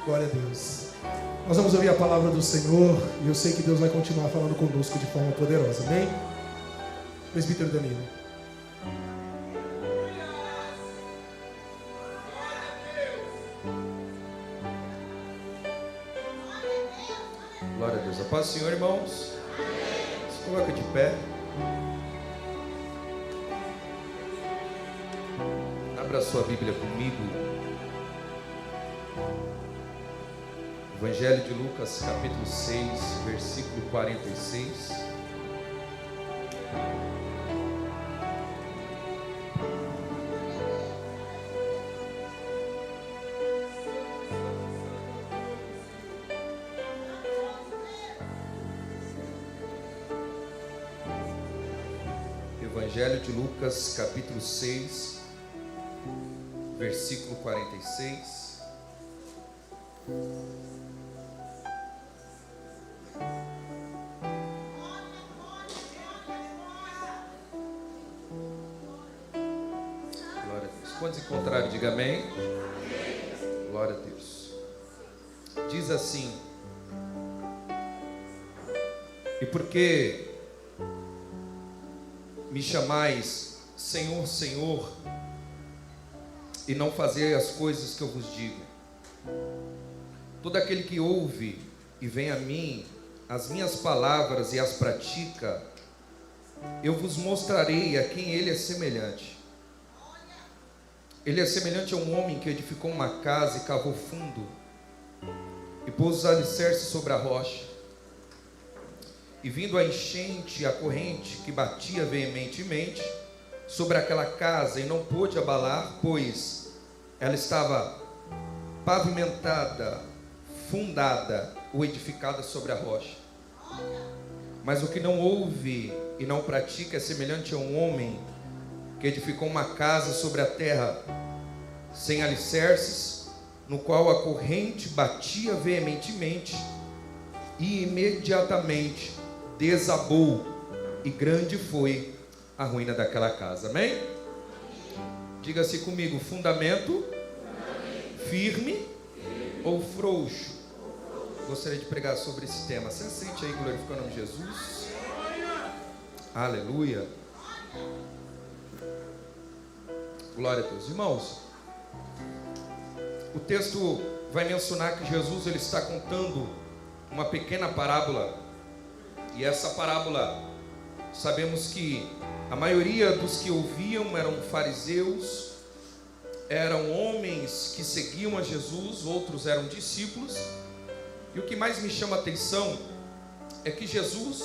Glória a Deus. Nós vamos ouvir a palavra do Senhor e eu sei que Deus vai continuar falando conosco de forma poderosa. Amém? Presbítero Danilo. Glória a Deus. A paz do Senhor, irmãos. Se coloca de pé. Abra sua Bíblia comigo. Evangelho de Lucas, capítulo 6, versículo 46. Evangelho de Lucas, capítulo 6, versículo 46. Glória a Deus. Quantos encontraram, diga amém. Glória a Deus. Diz assim: e porque me chamais Senhor, Senhor, e não fazei as coisas que eu vos digo? Todo aquele que ouve e vem a mim, as minhas palavras e as pratica, eu vos mostrarei a quem ele é semelhante. Ele é semelhante a um homem que edificou uma casa e cavou fundo e pôs os alicerces sobre a rocha. E vindo a enchente e a corrente que batia veementemente sobre aquela casa e não pôde abalar, pois ela estava pavimentada, fundada ou edificada sobre a rocha. Mas o que não ouve e não pratica é semelhante a um homem que edificou uma casa sobre a terra sem alicerces, no qual a corrente batia veementemente e imediatamente desabou, e grande foi a ruína daquela casa. Amém? Diga-se comigo: fundamento firme ou frouxo? Gostaria de pregar sobre esse tema. Se assente aí, glorificando o nome de Jesus. Aleluia. Glória a Deus. Irmãos, o texto vai mencionar que Jesus ele está contando uma pequena parábola. E essa parábola, sabemos que a maioria dos que ouviam eram fariseus, eram homens que seguiam a Jesus, outros eram discípulos. E o que mais me chama a atenção é que Jesus,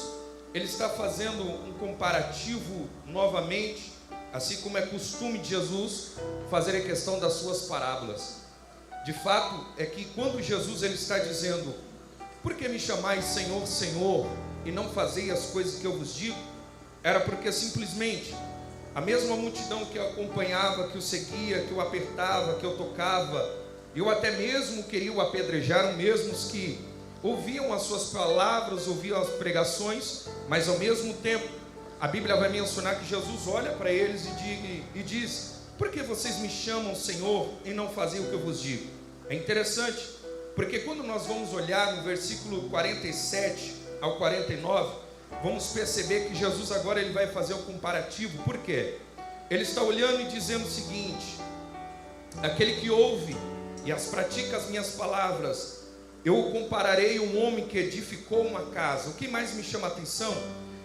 ele está fazendo um comparativo novamente, assim como é costume de Jesus fazer a questão das suas parábolas. De fato, é que quando Jesus ele está dizendo: por que me chamais Senhor, Senhor, e não fazei as coisas que eu vos digo? Era porque simplesmente a mesma multidão que o acompanhava, que o seguia, que o apertava, que o tocava, e ou até mesmo queriam apedrejar, os mesmos que ouviam as suas palavras, ouviam as pregações, mas ao mesmo tempo a Bíblia vai mencionar que Jesus olha para eles e diz: por que vocês me chamam Senhor e não fazem o que eu vos digo? É interessante, porque quando nós vamos olhar no versículo 47 ao 49, vamos perceber que Jesus agora ele vai fazer um comparativo. Por quê? Ele está olhando e dizendo o seguinte: aquele que ouve e as pratica as minhas palavras, eu o compararei a um homem que edificou uma casa. O que mais me chama a atenção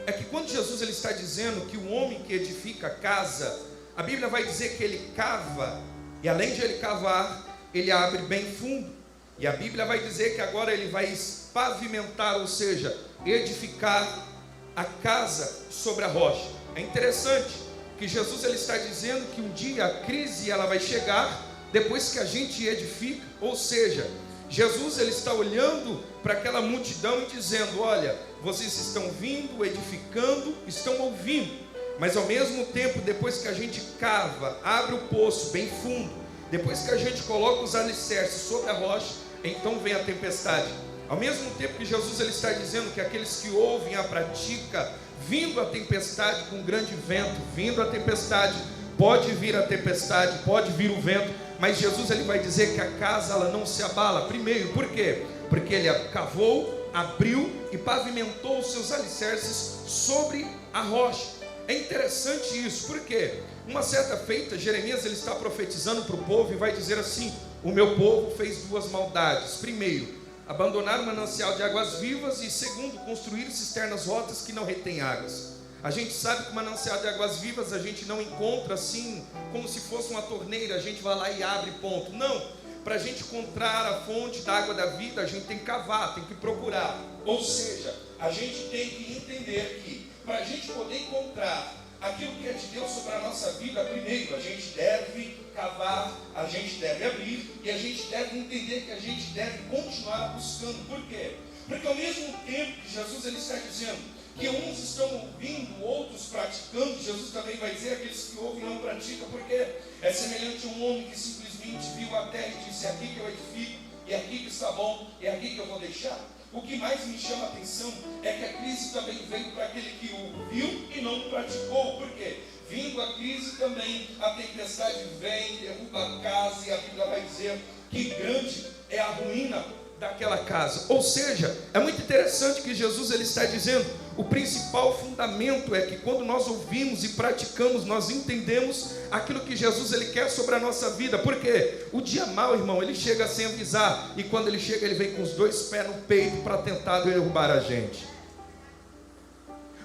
é que quando Jesus ele está dizendo que o homem que edifica a casa, a Bíblia vai dizer que ele cava, e além de ele cavar, ele abre bem fundo. E a Bíblia vai dizer que agora ele vai pavimentar, ou seja, edificar a casa sobre a rocha. É interessante que Jesus ele está dizendo que um dia a crise ela vai chegar depois que a gente edifica. Ou seja, Jesus ele está olhando para aquela multidão e dizendo: olha, vocês estão vindo, edificando, estão ouvindo, mas ao mesmo tempo, depois que a gente cava, abre o poço bem fundo, depois que a gente coloca os alicerces sobre a rocha, então vem a tempestade. Ao mesmo tempo que Jesus ele está dizendo que aqueles que ouvem a prática, vindo a tempestade com grande vento, vindo a tempestade, pode vir a tempestade, pode vir o vento, Mas Jesus ele vai dizer que a casa ela não se abala. Primeiro, por quê? Porque ele cavou, abriu e pavimentou os seus alicerces sobre a rocha. É interessante isso, porque uma certa feita, Jeremias ele está profetizando para o povo e vai dizer assim: o meu povo fez duas maldades. Primeiro, abandonar o manancial de águas vivas, e segundo, construir cisternas rotas que não retêm águas. A gente sabe que o manancial de águas vivas a gente não encontra assim, como se fosse uma torneira, a gente vai lá e abre, ponto. Não, para a gente encontrar a fonte da água da vida, a gente tem que cavar, tem que procurar. Ou seja, a gente tem que entender que para a gente poder encontrar aquilo que é de Deus sobre a nossa vida, primeiro a gente deve cavar, a gente deve abrir e a gente deve entender que a gente deve continuar buscando. Por quê? Porque ao mesmo tempo que Jesus ele está dizendo que uns estão ouvindo, outros praticando, Jesus também vai dizer aqueles que ouvem e não praticam, porque é semelhante a um homem que simplesmente viu a terra e disse: é aqui que eu edifico, é aqui que está bom, é aqui que eu vou deixar. O que mais me chama a atenção é que a crise também veio para aquele que ouviu e não praticou. Por quê? Vindo a crise também, a tempestade vem, derruba a casa, e a Bíblia vai dizer que grande é a ruína daquela casa. Ou seja, é muito interessante que Jesus ele está dizendo, o principal fundamento é que quando nós ouvimos e praticamos, nós entendemos aquilo que Jesus ele quer sobre a nossa vida. Porque o dia mau, irmão, ele chega sem avisar, e quando ele chega, ele vem com os dois pés no peito para tentar derrubar a gente.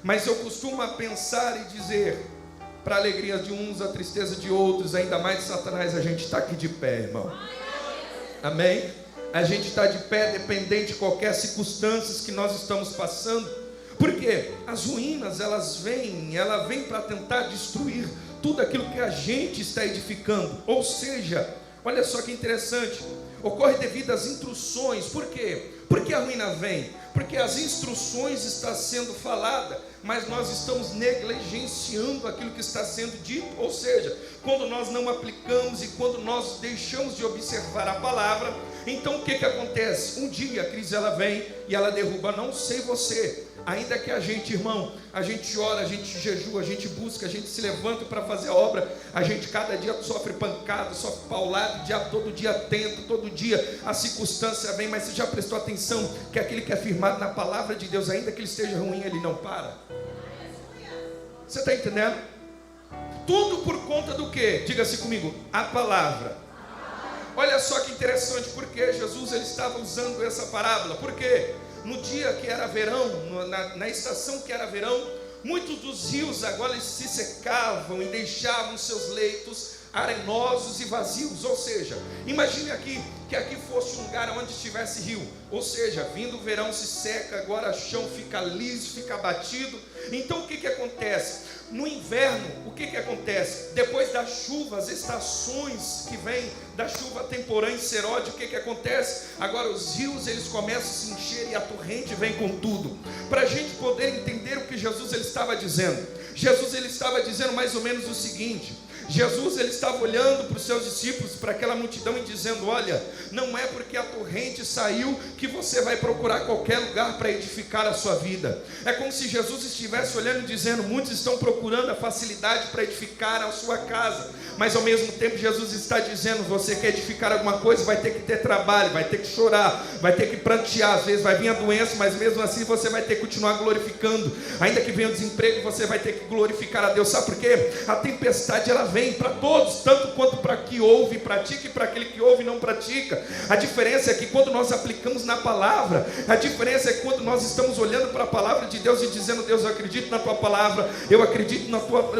Mas eu costumo pensar e dizer, para a alegria de uns, a tristeza de outros, ainda mais de Satanás, a gente está aqui de pé, irmão. Amém? A gente está de pé, dependente de qualquer circunstância que nós estamos passando. Porque as ruínas, ela vem para tentar destruir tudo aquilo que a gente está edificando. Ou seja, olha só que interessante, ocorre devido às instruções. Por quê? Porque a ruína vem? Porque as instruções estão sendo faladas, mas nós estamos negligenciando aquilo que está sendo dito. Ou seja, quando nós não aplicamos e quando nós deixamos de observar a palavra, então o que acontece? Um dia a crise ela vem e ela derruba, não sei você, ainda que a gente, irmão, a gente ora, a gente jejua, a gente busca, a gente se levanta para fazer a obra, a gente cada dia sofre pancada, sofre paulado, todo dia tenta, todo dia a circunstância vem, mas você já prestou atenção que aquele que é firmado na palavra de Deus, ainda que ele esteja ruim, ele não para? Você está entendendo? Tudo por conta do quê? Diga-se comigo, a palavra. Olha só que interessante, porque Jesus ele estava usando essa parábola. Porque no dia que era verão, na estação que era verão, muitos dos rios agora se secavam e deixavam seus leitos arenosos e vazios. Ou seja, imagine aqui que aqui fosse um lugar onde estivesse rio. Ou seja, vindo o verão se seca, agora o chão fica liso, fica batido. Então o que acontece? No inverno, o que acontece? Depois das chuvas, estações que vêm da chuva temporã e serode, o que acontece? Agora os rios eles começam a se encher e a torrente vem com tudo. Para a gente poder entender o que Jesus ele estava dizendo, Jesus ele estava dizendo mais ou menos o seguinte: Jesus ele estava olhando para os seus discípulos, para aquela multidão e dizendo: olha, não é porque a torrente saiu que você vai procurar qualquer lugar para edificar a sua vida. É como se Jesus estivesse olhando e dizendo: muitos estão procurando a facilidade para edificar a sua casa, mas ao mesmo tempo Jesus está dizendo: você quer edificar alguma coisa, vai ter que ter trabalho, vai ter que chorar, vai ter que prantear, às vezes vai vir a doença, mas mesmo assim você vai ter que continuar glorificando. Ainda que venha o desemprego, você vai ter que glorificar a Deus. Sabe por quê? A tempestade ela vem para todos, tanto quanto para que ouve e pratica, e para aquele que ouve e não pratica. A diferença é que quando nós aplicamos na palavra, a diferença é que quando nós estamos olhando para a palavra de Deus e dizendo: Deus, eu acredito na tua palavra, eu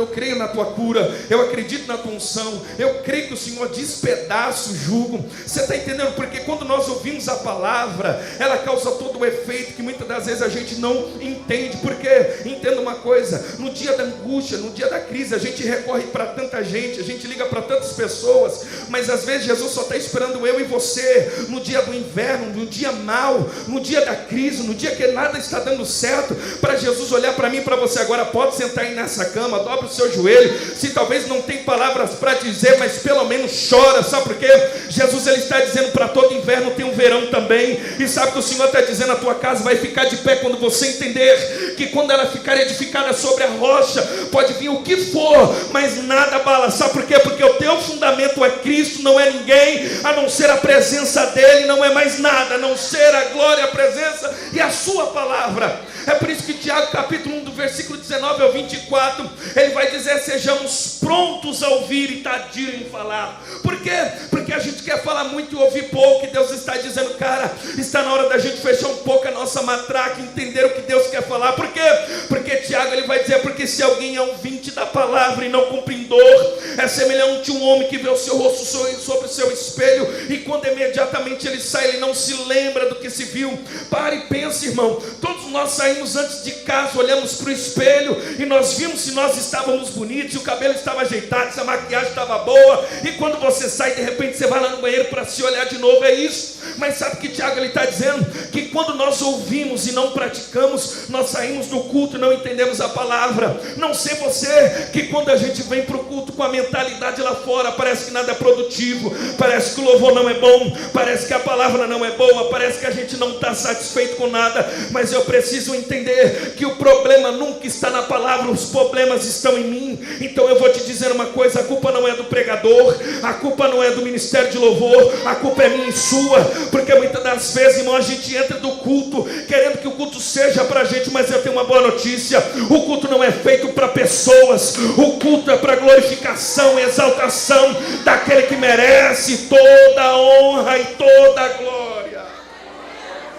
creio na tua cura, eu acredito na tua unção, eu creio que o Senhor despedaça o jugo. Você está entendendo? Porque quando nós ouvimos a palavra, ela causa todo o efeito que muitas das vezes a gente não entende. Porque, entenda uma coisa, no dia da angústia, no dia da crise, a gente recorre para tanta gente, a gente liga para tantas pessoas, mas às vezes Jesus só está esperando eu e você, no dia do inverno, no dia mau, no dia da crise, no dia que nada está dando certo, para Jesus olhar para mim e para você: agora pode sentar aí nessa cama, dobra o seu joelho, se talvez não tem palavras para dizer, mas pelo menos chora. Sabe por quê? Jesus ele está dizendo: para todo inverno tem um verão também. E sabe que o Senhor está dizendo: a tua casa vai ficar de pé quando você entender que quando ela ficar edificada sobre a rocha, pode vir o que for, mas nada fala. Sabe por quê? Porque o teu fundamento é Cristo, não é ninguém, a não ser a presença dele, não é mais nada, a não ser a glória, a presença e a sua palavra. É por isso que Tiago capítulo 1, do versículo 19 ao 24, ele vai dizer: sejamos prontos a ouvir e tardio em falar. Por quê? Porque a gente quer falar muito e ouvir pouco, e Deus está dizendo: cara, está na hora da gente fechar um pouco a nossa matraca e entender o que Deus quer falar. Por quê? Porque Tiago ele vai dizer: porque se alguém é ouvinte da palavra e não cumpridor, é semelhante a um homem que vê o seu rosto sobre o seu espelho, e quando imediatamente ele sai, ele não se lembra do que se viu. Pare e pense, irmão. Todos nós saímos antes de casa, olhamos para o espelho e nós vimos se nós estávamos bonitos, se o cabelo estava ajeitado, se a maquiagem estava boa, e quando você sai, de repente você vai lá no banheiro para se olhar de novo. É isso. Mas sabe o que Tiago ele está dizendo? Que quando nós ouvimos e não praticamos, nós saímos do culto e não entendemos a palavra. Não sei você, que quando a gente vem para o culto com a mentalidade lá fora, parece que nada é produtivo, parece que o louvor não é bom, parece que a palavra não é boa, parece que a gente não está satisfeito com nada. Mas eu preciso entender que o problema nunca está na palavra, os problemas estão em mim. Então eu vou te dizer uma coisa: a culpa não é do pregador, a culpa não é do ministério de louvor, a culpa é minha e sua. Porque muitas das vezes, irmão, a gente entra do culto querendo que o culto seja para a gente, mas eu tenho uma boa notícia: o culto não é feito para pessoas, o culto é para glorificação e exaltação daquele que merece toda a honra e toda a glória.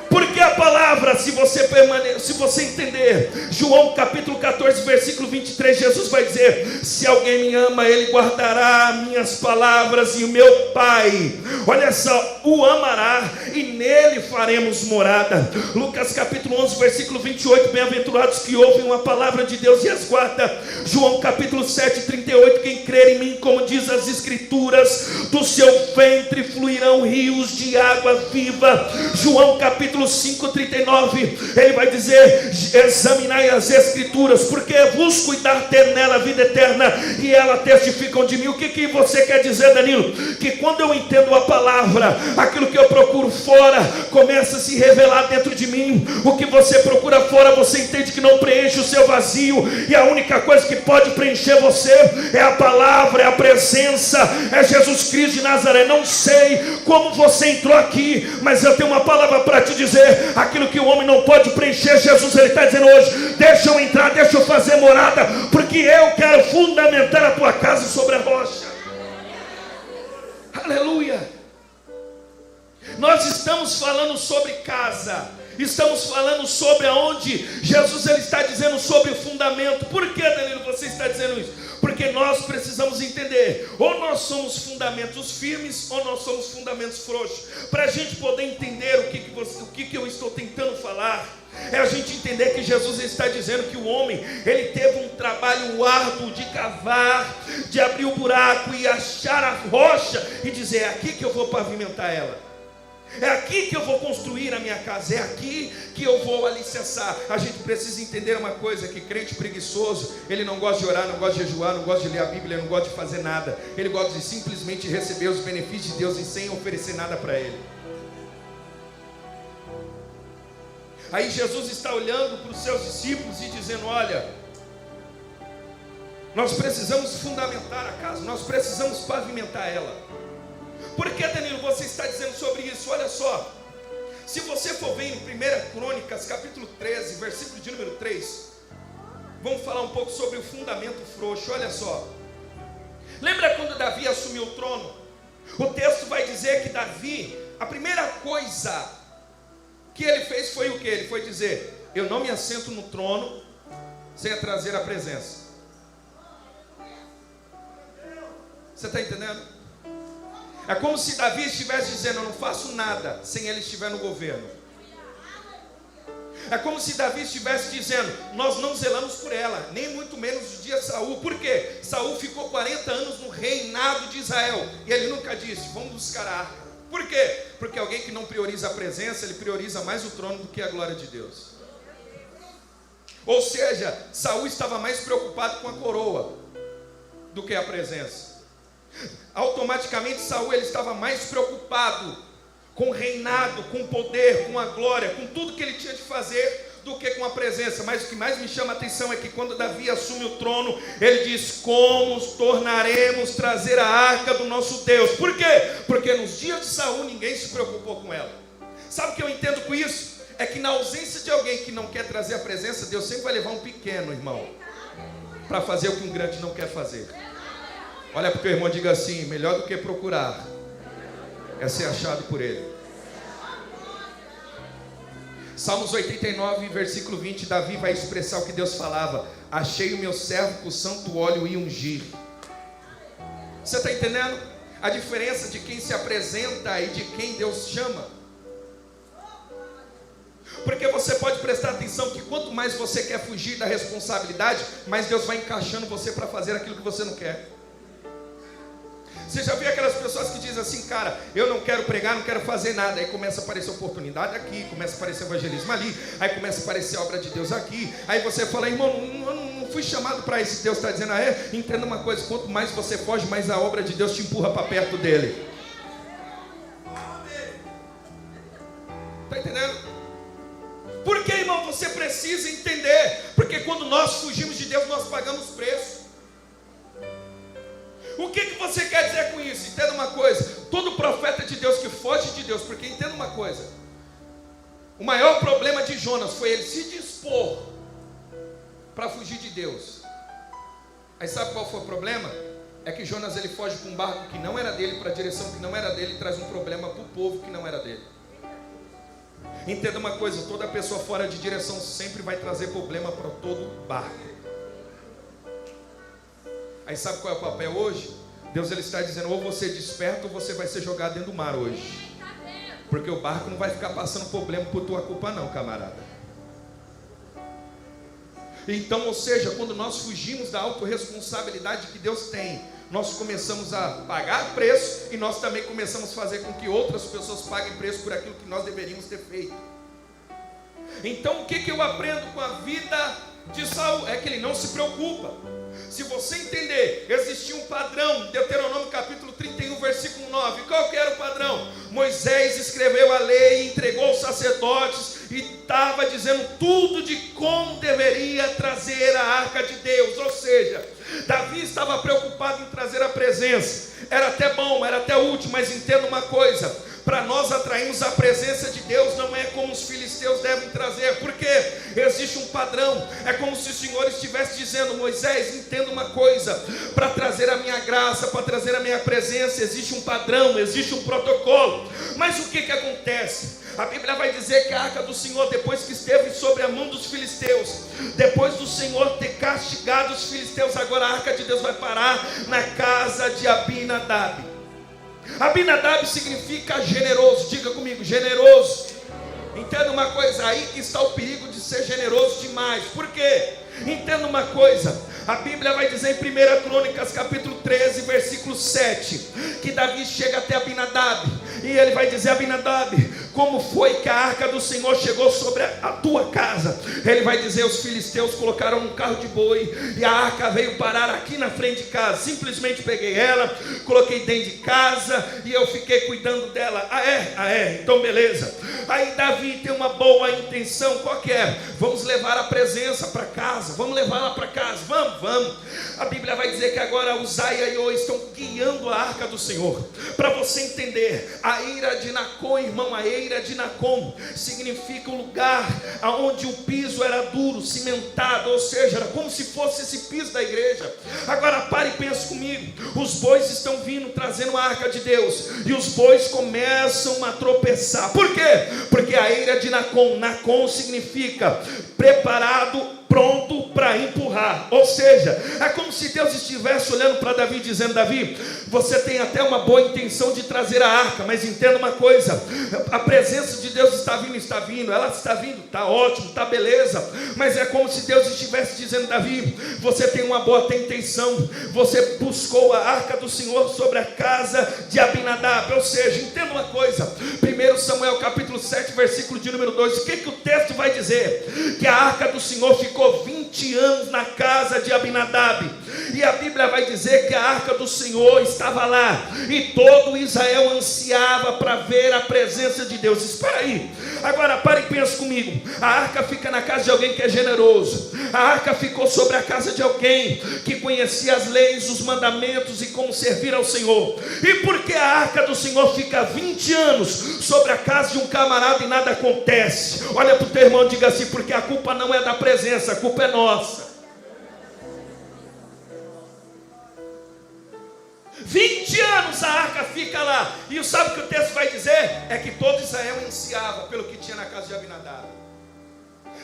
Porque a palavra, se você entender, João capítulo 14, versículo 23, Jesus vai dizer: se alguém me ama, ele guardará minhas palavras, e o meu Pai, olha só, o amará, e nele faremos morada. Lucas capítulo 11, versículo 28, bem-aventurados que ouvem uma palavra de Deus e as guarda. João capítulo 7, 38, quem crer em mim, como diz as escrituras, do seu ventre fluirão rios de água viva. João capítulo 5, 39, ele vai dizer: examinai as escrituras, porque vos cuidar ter nela a vida eterna, e ela testificam de mim. O que você quer dizer, Danilo? Que quando eu entendo a palavra, aquilo que eu procuro fora começa a se revelar dentro de mim. O que você procura fora, você entende que não preenche o seu vazio, e a única coisa que pode preencher você é a palavra, é a presença, é Jesus Cristo de Nazaré. Não sei como você entrou aqui, mas eu tenho uma palavra para te dizer: aquilo que o homem não pode preencher, Jesus ele está dizendo hoje: deixa eu entrar, deixa eu fazer morada, porque eu quero fundamentar a tua casa sobre a rocha. Aleluia. Nós estamos falando sobre casa, estamos falando sobre aonde Jesus ele está dizendo sobre o fundamento. Por que, Danilo, você está dizendo isso? Porque nós precisamos entender: ou nós somos fundamentos firmes, ou nós somos fundamentos frouxos. Para a gente poder entender o que eu estou tentando falar, é a gente entender que Jesus está dizendo que o homem, ele teve um trabalho árduo de cavar, de abrir o buraco e achar a rocha e dizer: é aqui que eu vou pavimentar ela, é aqui que eu vou construir a minha casa, é aqui que eu vou alicerçar. A gente precisa entender uma coisa: que crente preguiçoso, ele não gosta de orar, não gosta de jejuar, não gosta de ler a Bíblia, não gosta de fazer nada. Ele gosta de simplesmente receber os benefícios de Deus e sem oferecer nada para ele. Aí Jesus está olhando para os seus discípulos e dizendo: olha, nós precisamos fundamentar a casa, nós precisamos pavimentar ela. Por que, Danilo, você está dizendo sobre isso? Olha só, se você for ver em 1 Crônicas capítulo 13, versículo de número 3, vamos falar um pouco sobre o fundamento frouxo. Olha só, lembra quando Davi assumiu o trono? O texto vai dizer que Davi, a primeira coisa que ele fez foi o que? Ele foi dizer: eu não me assento no trono sem trazer a presença. Você está entendendo? É como se Davi estivesse dizendo: eu não faço nada sem ele estiver no governo. É como se Davi estivesse dizendo: nós não zelamos por ela, nem muito menos no dia de Saul. Por quê? Saul ficou 40 anos no reinado de Israel, e ele nunca disse: vamos buscar a arca. Por quê? Porque alguém que não prioriza a presença, ele prioriza mais o trono do que a glória de Deus. Ou seja, Saul estava mais preocupado com a coroa do que a presença. Automaticamente Saul ele estava mais preocupado com o reinado, com o poder, com a glória, com tudo que ele tinha de fazer, do que com a presença. Mas o que mais me chama a atenção é que quando Davi assume o trono, ele diz: como tornaremos trazer a arca do nosso Deus? Por quê? Porque nos dias de Saul ninguém se preocupou com ela. Sabe o que eu entendo com isso? É que na ausência de alguém que não quer trazer a presença, Deus sempre vai levar um pequeno, irmão, para fazer o que um grande não quer fazer. Olha para o teu irmão e diga assim: melhor do que procurar é ser achado por ele. Salmos 89, versículo 20, Davi vai expressar o que Deus falava: achei o meu servo com santo óleo e ungir. Você está entendendo a diferença de quem se apresenta e de quem Deus chama? Porque você pode prestar atenção que quanto mais você quer fugir da responsabilidade, mais Deus vai encaixando você para fazer aquilo que você não quer. Você já viu aquelas pessoas que dizem assim: cara, eu não quero pregar, não quero fazer nada. Aí começa a aparecer oportunidade aqui, começa a aparecer evangelismo ali, aí começa a aparecer a obra de Deus aqui. Aí você fala: irmão, eu não fui chamado para isso. Deus está dizendo: entenda uma coisa, quanto mais você foge, mais a obra de Deus te empurra para perto dele. Está entendendo? Por que, irmão, você precisa entender? Porque quando nós fugimos de Deus, nós pagamos preço. O que você quer dizer com isso? Entenda uma coisa: todo profeta de Deus que foge de Deus, porque entenda uma coisa, o maior problema de Jonas foi ele se dispor para fugir de Deus. Aí sabe qual foi o problema? É que Jonas ele foge com um barco que não era dele, para a direção que não era dele, e traz um problema para o povo que não era dele. Entenda uma coisa: toda pessoa fora de direção sempre vai trazer problema para todo barco. Aí sabe qual é o papel hoje? Deus ele está dizendo: ou você desperta ou você vai ser jogado dentro do mar hoje. Porque o barco não vai ficar passando problema por tua culpa não, camarada. Então, ou seja, quando nós fugimos da autorresponsabilidade que Deus tem, nós começamos a pagar preço, e nós também começamos a fazer com que outras pessoas paguem preço por aquilo que nós deveríamos ter feito. Então o que eu aprendo com a vida de Saul? É que ele não se preocupa. Se você entender, existia um padrão, Deuteronômio capítulo 31, versículo 9. Qual que era o padrão? Moisés escreveu a lei, entregou aos sacerdotes, e estava dizendo tudo de como deveria trazer a arca de Deus. Ou seja, Davi estava preocupado em trazer a presença. Era até bom, era até útil, mas entenda uma coisa: para nós atrairmos a presença de Deus, não é como os filisteus devem trazer, porque existe um padrão. É como se o Senhor estivesse dizendo: Moisés, entenda uma coisa, para trazer a minha graça, para trazer a minha presença, existe um padrão, existe um protocolo. Mas o que acontece? A Bíblia vai dizer que a arca do Senhor, depois que esteve sobre a mão dos filisteus, depois do Senhor ter castigado os filisteus, agora a arca de Deus vai parar na casa de Abinadab. Abinadab significa generoso. Diga comigo: generoso. Entenda uma coisa, aí que está o perigo de ser generoso demais. Por quê? Entenda uma coisa, a Bíblia vai dizer em 1 Crônicas capítulo 13, versículo 7, que Davi chega até Abinadab, e ele vai dizer: Abinadab, como foi que a arca do Senhor chegou sobre a tua casa? Ele vai dizer: os filisteus colocaram um carro de boi, e a arca veio parar aqui na frente de casa. Simplesmente peguei ela, coloquei dentro de casa, e eu fiquei cuidando dela. Então beleza. Aí Davi tem uma boa intenção. Qual que é? Vamos levar a presença para casa, vamos levar ela para casa, vamos. A Bíblia vai dizer que agora Uzai e Aiô estão guiando a arca do Senhor. Para você entender, a eira de Nacon, irmão, a eira de Nacon significa um lugar onde o piso era duro, cimentado, ou seja, era como se fosse esse piso da igreja. Agora pare e pense comigo: os bois estão vindo trazendo a arca de Deus, e os bois começam a tropeçar. Por quê? Porque a eira de Nacon significa preparado, pronto para empurrar. Ou seja, é como se Deus estivesse olhando para Davi, dizendo: Davi, você tem até uma boa intenção de trazer a arca, mas entenda uma coisa: a presença de Deus está vindo, ela está vindo, está ótimo, está beleza, mas é como se Deus estivesse dizendo: Davi, você tem uma boa intenção, você buscou a arca do Senhor sobre a casa de Abinadab. Ou seja, entenda uma coisa, 1 Samuel capítulo 7, versículo de número 2, o que o texto vai dizer? Que a arca do Senhor ficou 20 anos na casa de Abinadab, E a Bíblia vai dizer que a arca do Senhor estava lá, e todo Israel ansiava para ver a presença de Deus. Espera aí, agora para e pensa comigo. A arca fica na casa de alguém que é generoso. A arca ficou sobre a casa de alguém que conhecia as leis, os mandamentos e como servir ao Senhor. E por que a arca do Senhor fica 20 anos sobre a casa de um camarada e nada acontece? Olha para o teu irmão e diga assim: porque a culpa não é da presença, a culpa é nossa. 20 anos a arca fica lá. E sabe o que o texto vai dizer? É que todo Israel ansiava pelo que tinha na casa de Abinadab.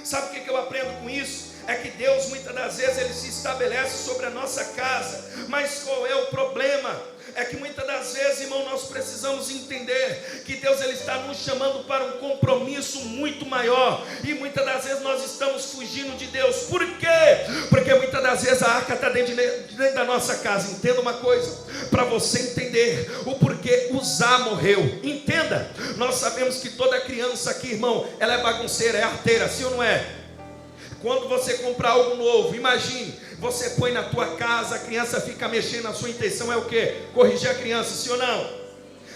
Sabe o que eu aprendo com isso? É que Deus muitas das vezes ele se estabelece sobre a nossa casa. Mas qual é o problema? É que muitas das vezes, irmão, nós precisamos entender que Deus ele está nos chamando para um compromisso muito maior. E muitas das vezes nós estamos fugindo de Deus. Por quê? Porque muitas das vezes a arca está dentro da nossa casa. Entenda uma coisa, para você entender o porquê Uzá morreu. Entenda, nós sabemos que toda criança aqui, irmão, ela é bagunceira, é arteira, sim ou não é? Quando você compra algo novo, imagine, você põe na tua casa, a criança fica mexendo, a sua intenção é o quê? Corrigir a criança, sim ou não?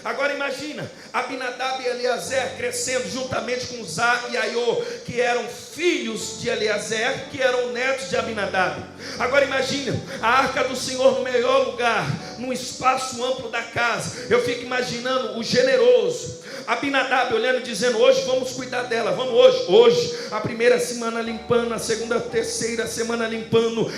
Agora imagina, Abinadab e Eliezer crescendo juntamente com Uzá e Aiô, que eram filhos de Eliezer, que eram netos de Abinadab. Agora imagina, a arca do Senhor no melhor lugar, num espaço amplo da casa. Eu fico imaginando o generoso Abinadab olhando e dizendo: hoje vamos cuidar dela, vamos hoje, a primeira semana limpando, a segunda, terceira semana limpando,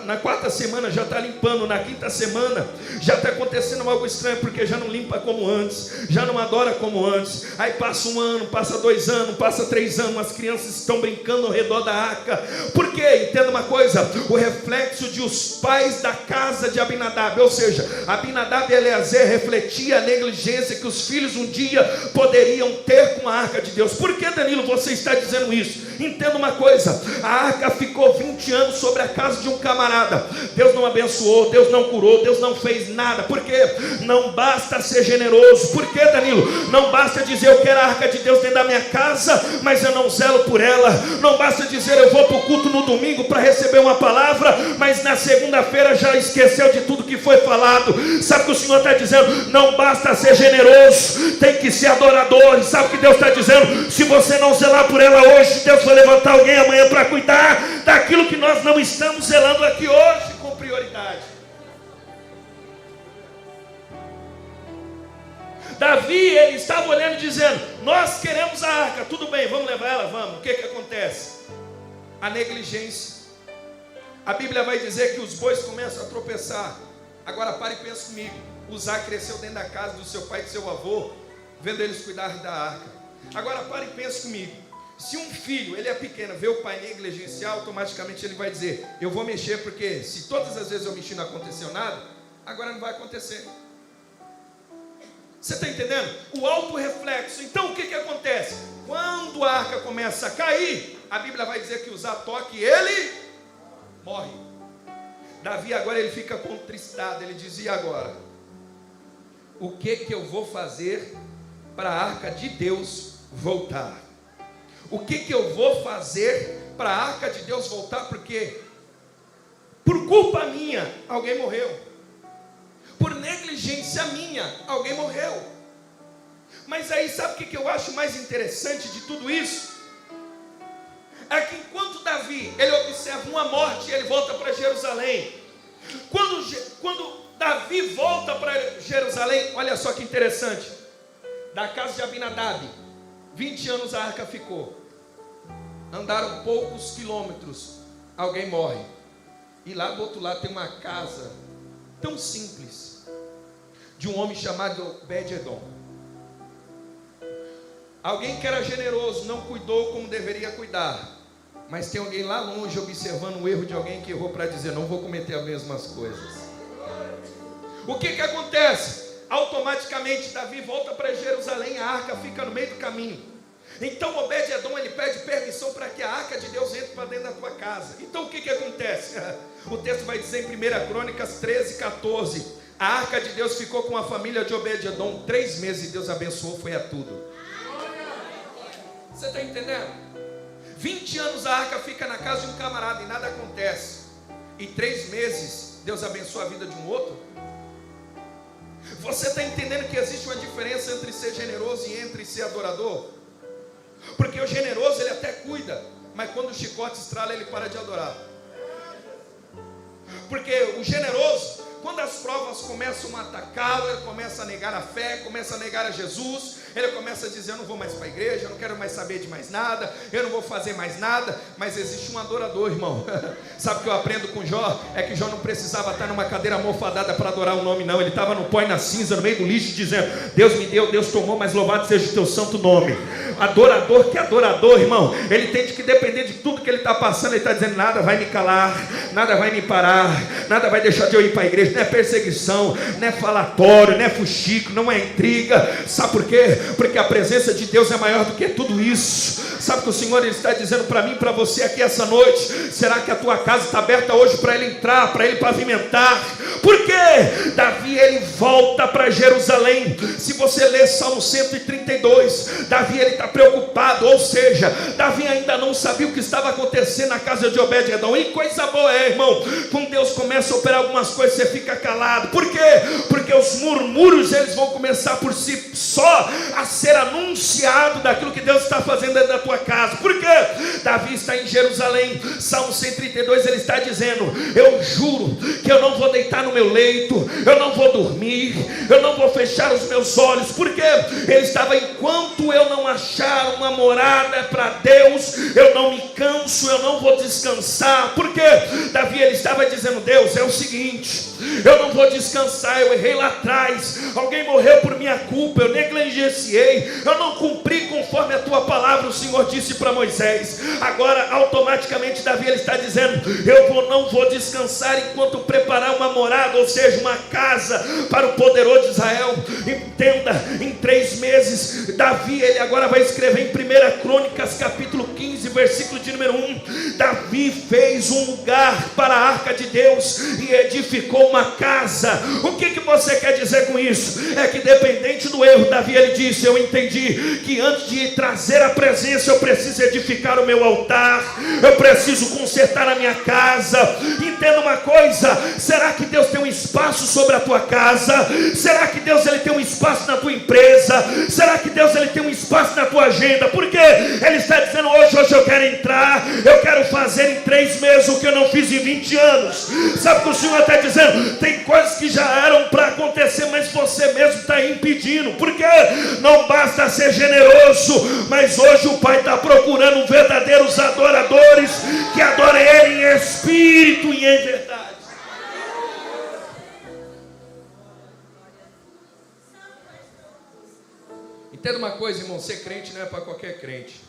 na quarta semana já está limpando, na quinta semana já está acontecendo algo estranho, porque já não limpa como antes, já não adora como antes. Aí passa 1 ano, passa 2 anos, passa 3 anos, as crianças estão brincando ao redor da arca. Por quê? Entenda uma coisa, o reflexo de os pais da casa de Abinadab, ou seja, Abinadab e Eliezer refletia a negligência que os filhos um dia poderiam ter com a arca de Deus. Por que, Danilo, você está dizendo isso? Entenda uma coisa, a arca ficou 20 anos sobre a casa de um camarada. Deus não abençoou, Deus não curou, Deus não fez nada. Por quê? Não basta ser generoso. Por quê, Danilo? Não basta dizer: eu quero a arca de Deus dentro da minha casa, mas eu não zelo por ela. Não basta dizer: eu vou para o culto no domingo para receber uma palavra, mas na segunda-feira já esqueceu de tudo que foi falado. Sabe o que o Senhor está dizendo? Não basta ser generoso, tem que ser adorador. E sabe o que Deus está dizendo? Se você não zelar por ela hoje, Deus vai levantar alguém amanhã para cuidar daquilo que nós não estamos zelando aqui hoje com prioridade. Davi, ele estava olhando e dizendo: nós queremos a arca, tudo bem, vamos levar ela, vamos. O que acontece? A negligência. A Bíblia vai dizer que os bois começam a tropeçar. Agora pare e pense comigo. Uzá cresceu dentro da casa do seu pai e do seu avô, vendo eles cuidarem da arca. Agora pare e pense comigo. Se um filho, ele é pequeno, vê o pai negligenciar, automaticamente ele vai dizer: eu vou mexer, porque se todas as vezes eu mexi não aconteceu nada, agora não vai acontecer. Você está entendendo? O auto-reflexo. Então o que acontece? Quando a arca começa a cair, a Bíblia vai dizer que Uzá toca e ele morre. Davi agora ele fica contristado. Ele dizia: agora, o que eu vou fazer para a arca de Deus voltar? O que eu vou fazer para a arca de Deus voltar? Porque por culpa minha alguém morreu, por negligência minha alguém morreu. Mas aí sabe o que eu acho mais interessante de tudo isso? É que enquanto Davi ele observa uma morte, ele volta para Jerusalém. Quando Davi volta para Jerusalém, olha só que interessante, da casa de Abinadab, 20 anos a arca ficou. Andaram poucos quilômetros, alguém morre. E lá do outro lado tem uma casa tão simples, de um homem chamado Obed-Edom. Alguém que era generoso, não cuidou como deveria cuidar. Mas tem alguém lá longe observando o erro de alguém que errou para dizer: não vou cometer as mesmas coisas. O que acontece? Automaticamente Davi volta para Jerusalém, a arca fica no meio do caminho. Então Obed-Edom ele pede permissão para que a arca de Deus entre para dentro da tua casa. Então o que acontece? O texto vai dizer em 1 Crônicas 13:14: a arca de Deus ficou com a família de Obed-Edom 3 meses e Deus abençoou, foi a tudo. Você está entendendo? 20 anos a arca fica na casa de um camarada e nada acontece. E 3 meses Deus abençoa a vida de um outro? Você está entendendo que existe uma diferença entre ser generoso e entre ser adorador? Porque o generoso ele até cuida, mas quando o chicote estrala ele para de adorar. Porque o generoso, quando as provas começam a atacá-lo, ele começa a negar a fé, começa a negar a Jesus, ele começa a dizer: eu não vou mais para a igreja, eu não quero mais saber de mais nada, eu não vou fazer mais nada. Mas existe um adorador, irmão. Sabe o que eu aprendo com Jó? É que Jó não precisava estar numa cadeira almofadada para adorar o nome, não. Ele estava no pó e na cinza, no meio do lixo, dizendo: Deus me deu, Deus tomou, mas louvado seja o teu santo nome. Adorador que é adorador, irmão, ele tem que depender de tudo que ele está passando. Ele está dizendo: nada vai me calar, nada vai me parar, nada vai deixar de eu ir para a igreja. Não é perseguição, não é falatório, não é fuxico, não é intriga. Sabe por quê? Porque a presença de Deus é maior do que tudo isso. Sabe o que o Senhor ele está dizendo para mim e para você aqui essa noite? Será que a tua casa está aberta hoje para ele entrar, para ele pavimentar? Por quê? Davi ele volta para Jerusalém. Se você ler Salmo 132, Davi ele está preocupado, ou seja, Davi ainda não sabia o que estava acontecendo na casa de Obed-edom. E coisa boa é, irmão, quando Deus começa a operar algumas coisas, você fica calado. Por quê? Porque os murmúrios eles vão começar por si só a ser anunciado daquilo que Deus está fazendo dentro da tua casa. Por quê? Davi está em Jerusalém. Salmo 132 ele está dizendo: eu juro que eu não vou deitar no meu leito, eu não vou dormir, eu não vou fechar os meus olhos. Por quê? Ele estava: enquanto eu não achar uma morada para Deus, eu não me canso, eu não vou descansar. Por quê? Davi ele estava dizendo: Deus, é o seguinte, eu não vou descansar, eu errei lá atrás, alguém morreu por minha culpa, eu negligenciei, eu não cumpri conforme a tua palavra, o Senhor disse para Moisés. Agora automaticamente Davi ele está dizendo: não vou descansar enquanto preparar uma morada, ou seja, uma casa para o poderoso de Israel. Entenda, em 3 meses Davi ele agora vai escrever em 1 Crônicas capítulo 15 versículo de número 1. Davi fez um lugar para a arca de Deus e edificou uma casa. O que você quer dizer com isso? É que dependente do erro, Davi ele disse: eu entendi que antes de trazer a presença eu preciso edificar o meu altar, eu preciso consertar a minha casa. Entenda uma coisa: será que Deus tem um espaço sobre a tua casa? Será que Deus ele tem um espaço na tua empresa? Será que Deus ele tem um espaço na tua agenda? Porque ele está dizendo: hoje eu quero entrar, eu quero fazer em 3 meses o que eu não fiz em 20 anos. Sabe o que o Senhor está dizendo? Tem coisas que já eram para acontecer, mas você mesmo está impedindo. Porque não basta ser generoso, mas hoje o Pai está procurando verdadeiros adoradores que adorem Ele em espírito e em verdade. Entenda uma coisa, irmão: ser crente não é para qualquer crente.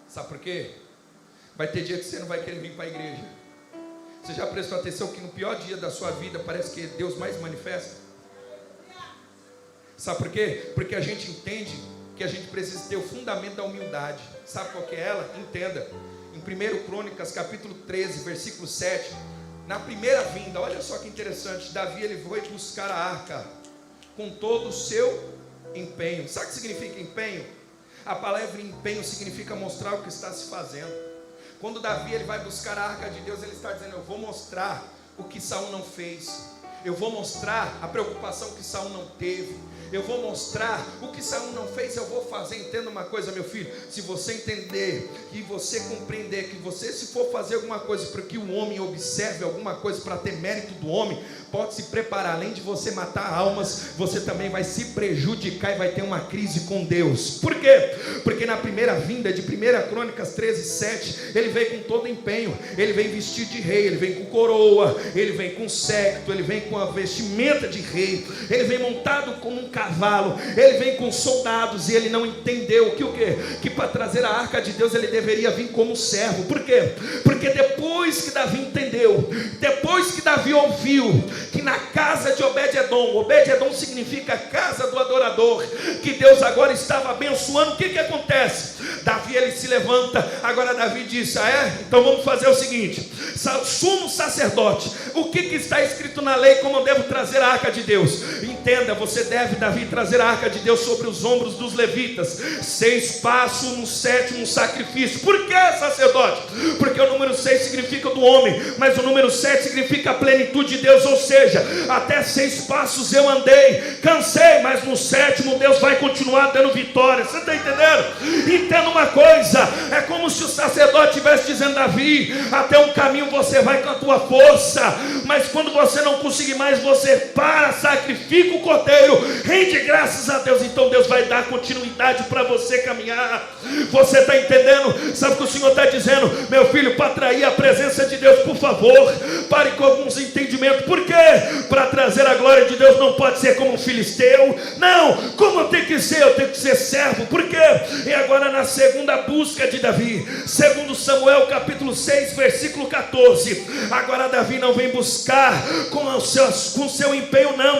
Sabe por quê? Vai ter dia que você não vai querer vir para a igreja. Você já prestou atenção que no pior dia da sua vida parece que Deus mais manifesta? Sabe por quê? Porque a gente entende que a gente precisa ter o fundamento da humildade. Sabe qual que é ela? Entenda. Em 1 Crônicas capítulo 13 versículo 7, na primeira vinda, olha só que interessante, Davi ele foi buscar a arca com todo o seu empenho. Sabe o que significa empenho? A palavra empenho significa mostrar o que está se fazendo. Quando Davi ele vai buscar a arca de Deus, ele está dizendo: eu vou mostrar o que Saul não fez, eu vou mostrar a preocupação que Saul não teve, eu vou mostrar o que Saul não fez, eu vou fazer. Entenda uma coisa, meu filho: se você entender, que você compreender, que você, se for fazer alguma coisa para que o homem observe alguma coisa, para ter mérito do homem, pode se preparar. Além de você matar almas, você também vai se prejudicar e vai ter uma crise com Deus. Por quê? Porque na primeira vinda de 1 Crônicas 13, 7, ele veio com todo empenho, ele vem vestido de rei, ele vem com coroa, ele vem com séquito, ele vem com a vestimenta de rei, ele vem montado como um cavalo, ele vem com soldados. E ele não entendeu que para trazer a arca de Deus ele deveria vir como servo. Por quê? Porque depois que Davi entendeu, depois que Davi ouviu que na casa de Obed-edom, Obed-edom significa casa do adorador, que Deus agora estava abençoando, o que acontece? Davi, ele se levanta. Agora Davi disse: então vamos fazer o seguinte, sumo sacerdote, o que está escrito na lei, como eu devo trazer a arca de Deus? Entenda, você deve, Davi, trazer a arca de Deus sobre os ombros dos levitas, 6 passos no 7º sacrifício. Por que, sacerdote? Porque o número 6 significa do homem, mas o número 7 significa a plenitude de Deus, ou seja, até 6 passos eu andei, cansei, mas no 7º Deus vai continuar dando vitória. Você está entendendo? Entenda uma coisa, é como se o sacerdote estivesse dizendo: Davi, até um caminho você vai com a tua força, mas quando você não conseguir mais, você para, sacrifica o cordeiro, rende graças a Deus, então Deus vai dar continuidade para você caminhar. Você está entendendo? Sabe o que o Senhor está dizendo? Meu filho, para atrair a presença de Deus, por favor, pare com alguns entendimentos. Por quê? Para trazer a glória de Deus não pode ser como um filisteu. Não, como tem que ser? Eu tenho que ser servo. Por quê? E agora na segunda busca de Davi, segundo Samuel capítulo 6 versículo 14, agora Davi não vem buscar com o seu empenho, não.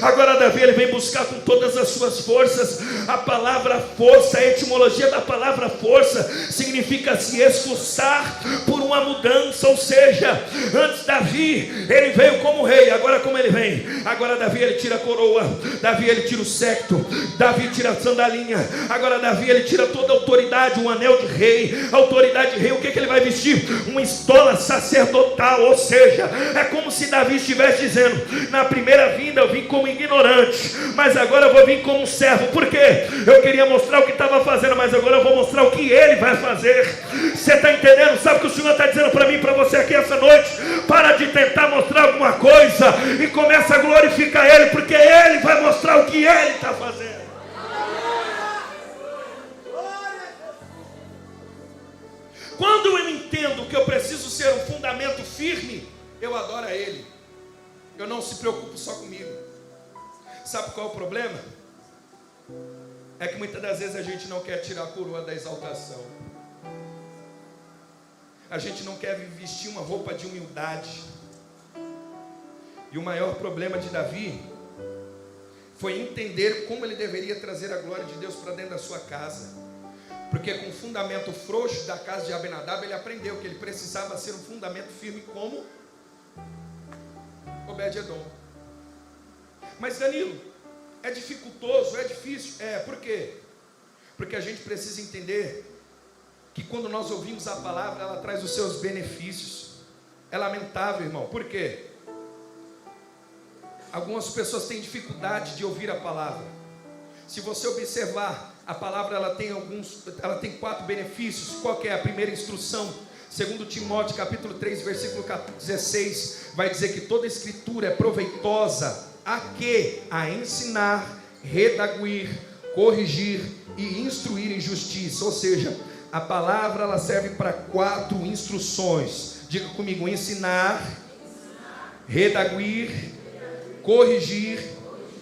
Agora Davi, ele vem buscar com todas as suas forças. A palavra força, a etimologia da palavra força significa se esforçar por uma mudança, ou seja, antes Davi, ele veio como rei, agora como ele vem? Agora Davi, ele tira a coroa, Davi, ele tira o séquito, Davi tira a sandalinha, agora Davi, ele tira toda a autoridade, um anel de rei, autoridade de rei. O que ele vai vestir? Uma estola sacerdotal, ou seja, é como se Davi estivesse dizendo: na primeira vinda eu vim como ignorante, mas agora eu vou vir como servo. Por quê? Eu queria mostrar o que estava fazendo, mas agora eu vou mostrar o que ele vai fazer. Você está entendendo? Sabe o que o Senhor está dizendo para mim e para você aqui essa noite? Para de tentar mostrar alguma coisa e começa a glorificar Ele, porque Ele vai mostrar o que Ele está fazendo. Quando eu entendo que eu preciso ser um fundamento firme, eu adoro a Ele. Eu não se preocupo só comigo. Sabe qual é o problema? É que muitas das vezes a gente não quer tirar a coroa da exaltação. A gente não quer vestir uma roupa de humildade. E o maior problema de Davi foi entender como ele deveria trazer a glória de Deus para dentro da sua casa. Porque com o fundamento frouxo da casa de Abinadab, ele aprendeu que ele precisava ser um fundamento firme como Obed-edom. Mas Danilo, é dificultoso, é difícil. Por quê? Porque a gente precisa entender que quando nós ouvimos a palavra, ela traz os seus benefícios. É lamentável, irmão. Por quê? Algumas pessoas têm dificuldade de ouvir a palavra. Se você observar, a palavra ela tem 4 benefícios. Qual que é a primeira instrução? Segundo Timóteo capítulo 3 versículo 16, vai dizer que toda escritura é proveitosa a quê? A ensinar, redaguir, corrigir e instruir em justiça. Ou seja, a palavra ela serve para 4 instruções. Diga comigo: ensinar, redaguir, corrigir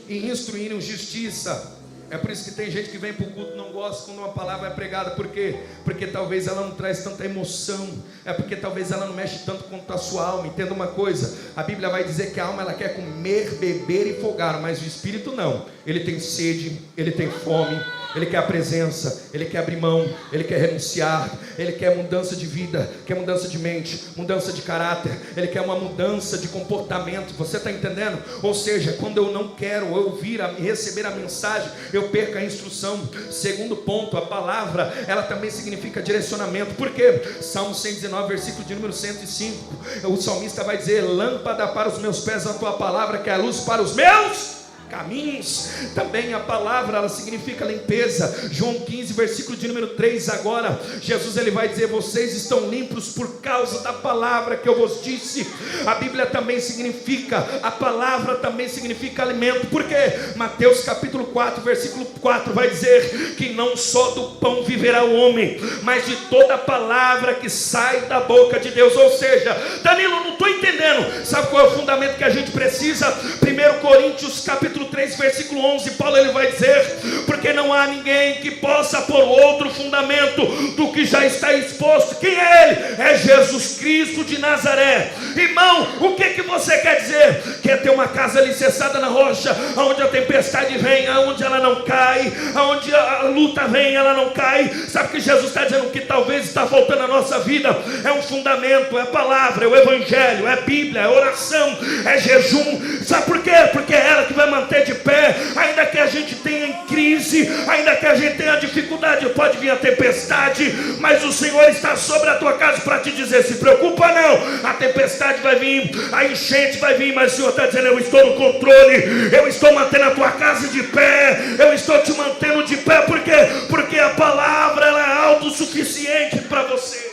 e instruir em justiça. É por isso que tem gente que vem para o culto e não gosta quando uma palavra é pregada. Por quê? Porque talvez ela não traz tanta emoção. É porque talvez ela não mexe tanto com a sua alma. Entenda uma coisa, a Bíblia vai dizer que a alma ela quer comer, beber e folgar, mas o espírito não. Ele tem sede, ele tem fome, ele quer a presença, ele quer abrir mão, ele quer renunciar, ele quer mudança de vida, quer mudança de mente, mudança de caráter, ele quer uma mudança de comportamento. Você está entendendo? Ou seja, quando eu não quero ouvir, receber a mensagem, eu perco a instrução. Segundo ponto, a palavra ela também significa direcionamento. Por quê? Salmo 119 versículo de número 105, o salmista vai dizer: lâmpada para os meus pés a tua palavra, que é a luz para os meus caminhos. Também a palavra ela significa limpeza. João 15 versículo de número 3. Agora Jesus ele vai dizer: vocês estão limpos por causa da palavra que eu vos disse. A Bíblia também significa, a palavra também significa alimento. Por quê? Mateus capítulo 4 versículo 4 vai dizer que não só do pão viverá o homem, mas de toda a palavra que sai da boca de Deus. Ou seja, Danilo, não estou entendendo. Sabe qual é o fundamento que a gente precisa? 1 Coríntios capítulo 3 versículo 11, Paulo ele vai dizer: porque não não há ninguém que possa pôr outro fundamento do que já está exposto. Quem é Ele? É Jesus Cristo de Nazaré. Irmão, o que você quer dizer? Quer ter uma casa alicerçada na rocha, onde a tempestade vem, onde ela não cai, onde a luta vem, ela não cai. Sabe o que Jesus está dizendo? Que talvez está faltando na nossa vida é um fundamento, é a palavra, é o evangelho, é a Bíblia, é oração, é jejum. Sabe por quê? Porque é ela que vai manter de pé, ainda que a gente tenha em crise, ainda que a gente tenha dificuldade, pode vir a tempestade, mas o Senhor está sobre a tua casa para te dizer: se preocupa não, a tempestade vai vir, a enchente vai vir, mas o Senhor está dizendo: eu estou no controle, eu estou mantendo a tua casa de pé, eu estou te mantendo de pé. Por quê? Porque a palavra, ela é autossuficiente para você.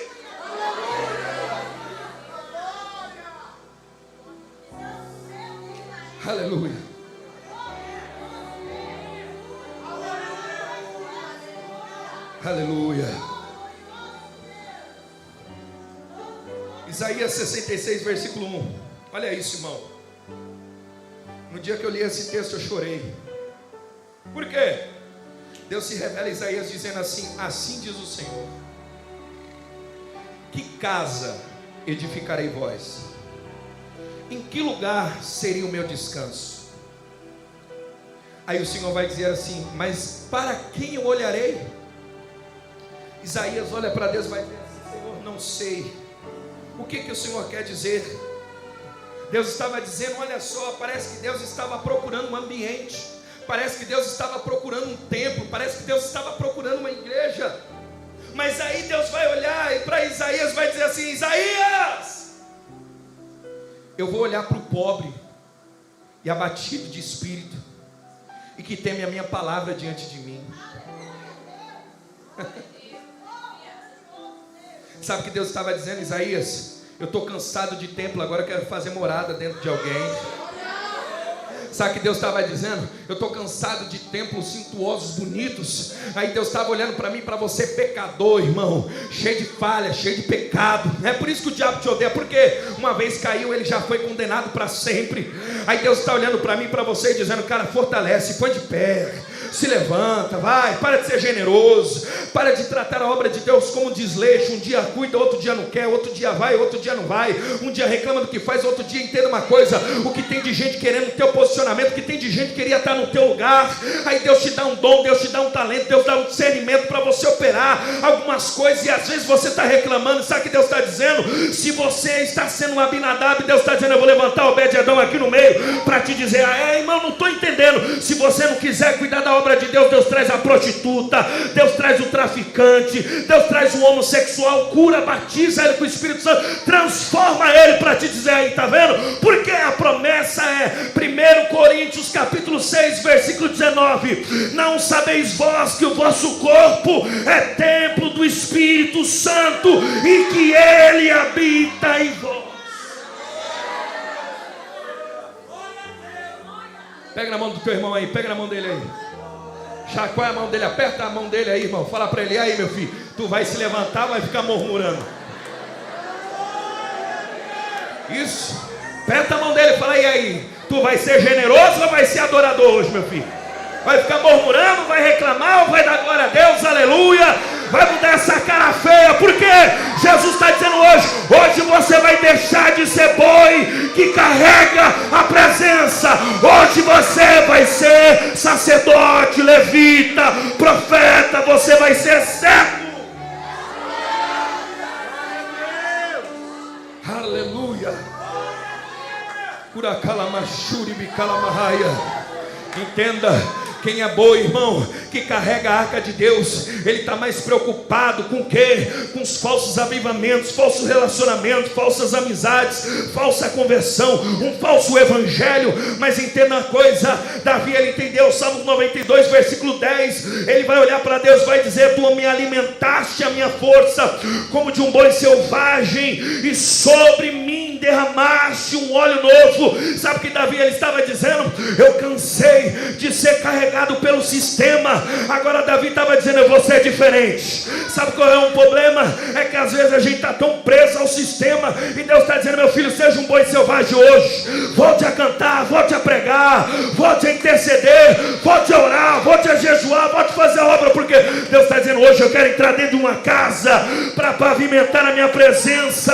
Aleluia. Aleluia. Isaías 66, versículo 1. Olha isso, irmão. No dia que eu li esse texto eu chorei. Por quê? Deus se revela a Isaías dizendo assim: assim diz o Senhor, que casa edificarei vós? Em que lugar seria o meu descanso? Aí o Senhor vai dizer assim: mas para quem eu olharei? Isaías olha para Deus e vai dizer assim: Senhor, não sei. O que o Senhor quer dizer? Deus estava dizendo: olha só, parece que Deus estava procurando um ambiente, parece que Deus estava procurando um templo, parece que Deus estava procurando uma igreja. Mas aí Deus vai olhar e para Isaías vai dizer assim: Isaías, eu vou olhar para o pobre e abatido de espírito, e que teme a minha palavra diante de mim. Sabe o que Deus estava dizendo, Isaías? Eu estou cansado de templo, agora eu quero fazer morada dentro de alguém. Sabe o que Deus estava dizendo? Eu estou cansado de templos suntuosos, bonitos. Aí Deus estava olhando para mim, para você, pecador, irmão, cheio de falha, cheio de pecado. É por isso que o diabo te odeia, porque uma vez caiu, ele já foi condenado para sempre. Aí Deus está olhando para mim, para você, dizendo: cara, fortalece, põe de pé, se levanta, vai, para de ser generoso, para de tratar a obra de Deus como desleixo. Um dia cuida, outro dia não quer, outro dia vai, outro dia não vai, um dia reclama do que faz, outro dia. Entenda uma coisa: o que tem de gente querendo o teu posicionamento, o que tem de gente que queria estar no teu lugar, aí Deus te dá um dom, Deus te dá um talento, Deus dá um discernimento para você operar algumas coisas, e às vezes você está reclamando. Sabe o que Deus está dizendo? Se você está sendo um Abinadab, Deus está dizendo: eu vou levantar o Obed-Edom aqui no meio para te dizer: irmão, não estou entendendo. Se você não quiser cuidar da obra de Deus, Deus traz a prostituta, Deus traz o traficante, Deus traz o homossexual, cura, batiza ele com o Espírito Santo, transforma ele para te dizer: aí, tá vendo? Porque a promessa é 1 Coríntios capítulo 6, versículo 19: não sabeis vós que o vosso corpo é templo do Espírito Santo e que ele habita em vós. Pega na mão do teu irmão aí, pega na mão dele aí, chacoalha a mão dele, aperta a mão dele aí, irmão. Fala para ele: aí, meu filho, tu vai se levantar, vai ficar murmurando. Isso, aperta a mão dele e fala: e aí, tu vai ser generoso ou vai ser adorador hoje, meu filho? Vai ficar murmurando, vai reclamar ou vai dar glória a Deus? Aleluia! Vai mudar essa cara feia, porque Jesus está dizendo hoje você vai deixar de ser boi que carrega a presença. Hoje você vai ser sacerdote, levita, profeta, você vai ser servo. Aleluia. Entenda. Quem é boi, irmão, que carrega a arca de Deus, ele está mais preocupado com o quê? Com os falsos avivamentos, falsos relacionamentos, falsas amizades, falsa conversão, um falso evangelho. Mas entenda uma coisa, Davi, ele entendeu, Salmo 92, versículo 10, ele vai olhar para Deus e vai dizer: tu me alimentaste a minha força como de um boi selvagem, e sobre mim derramaste um óleo novo. Sabe o que Davi ele estava dizendo? Eu cansei de ser carregado pelo sistema. Agora Davi estava dizendo: eu vou ser diferente. Sabe qual é um problema? É que às vezes a gente está tão preso ao sistema, e Deus está dizendo: meu filho, seja um boi selvagem hoje. Volte a cantar, volte a pregar, volte a interceder, volte a orar, volte a jejuar, volte a fazer hoje eu quero entrar dentro de uma casa para pavimentar a minha presença.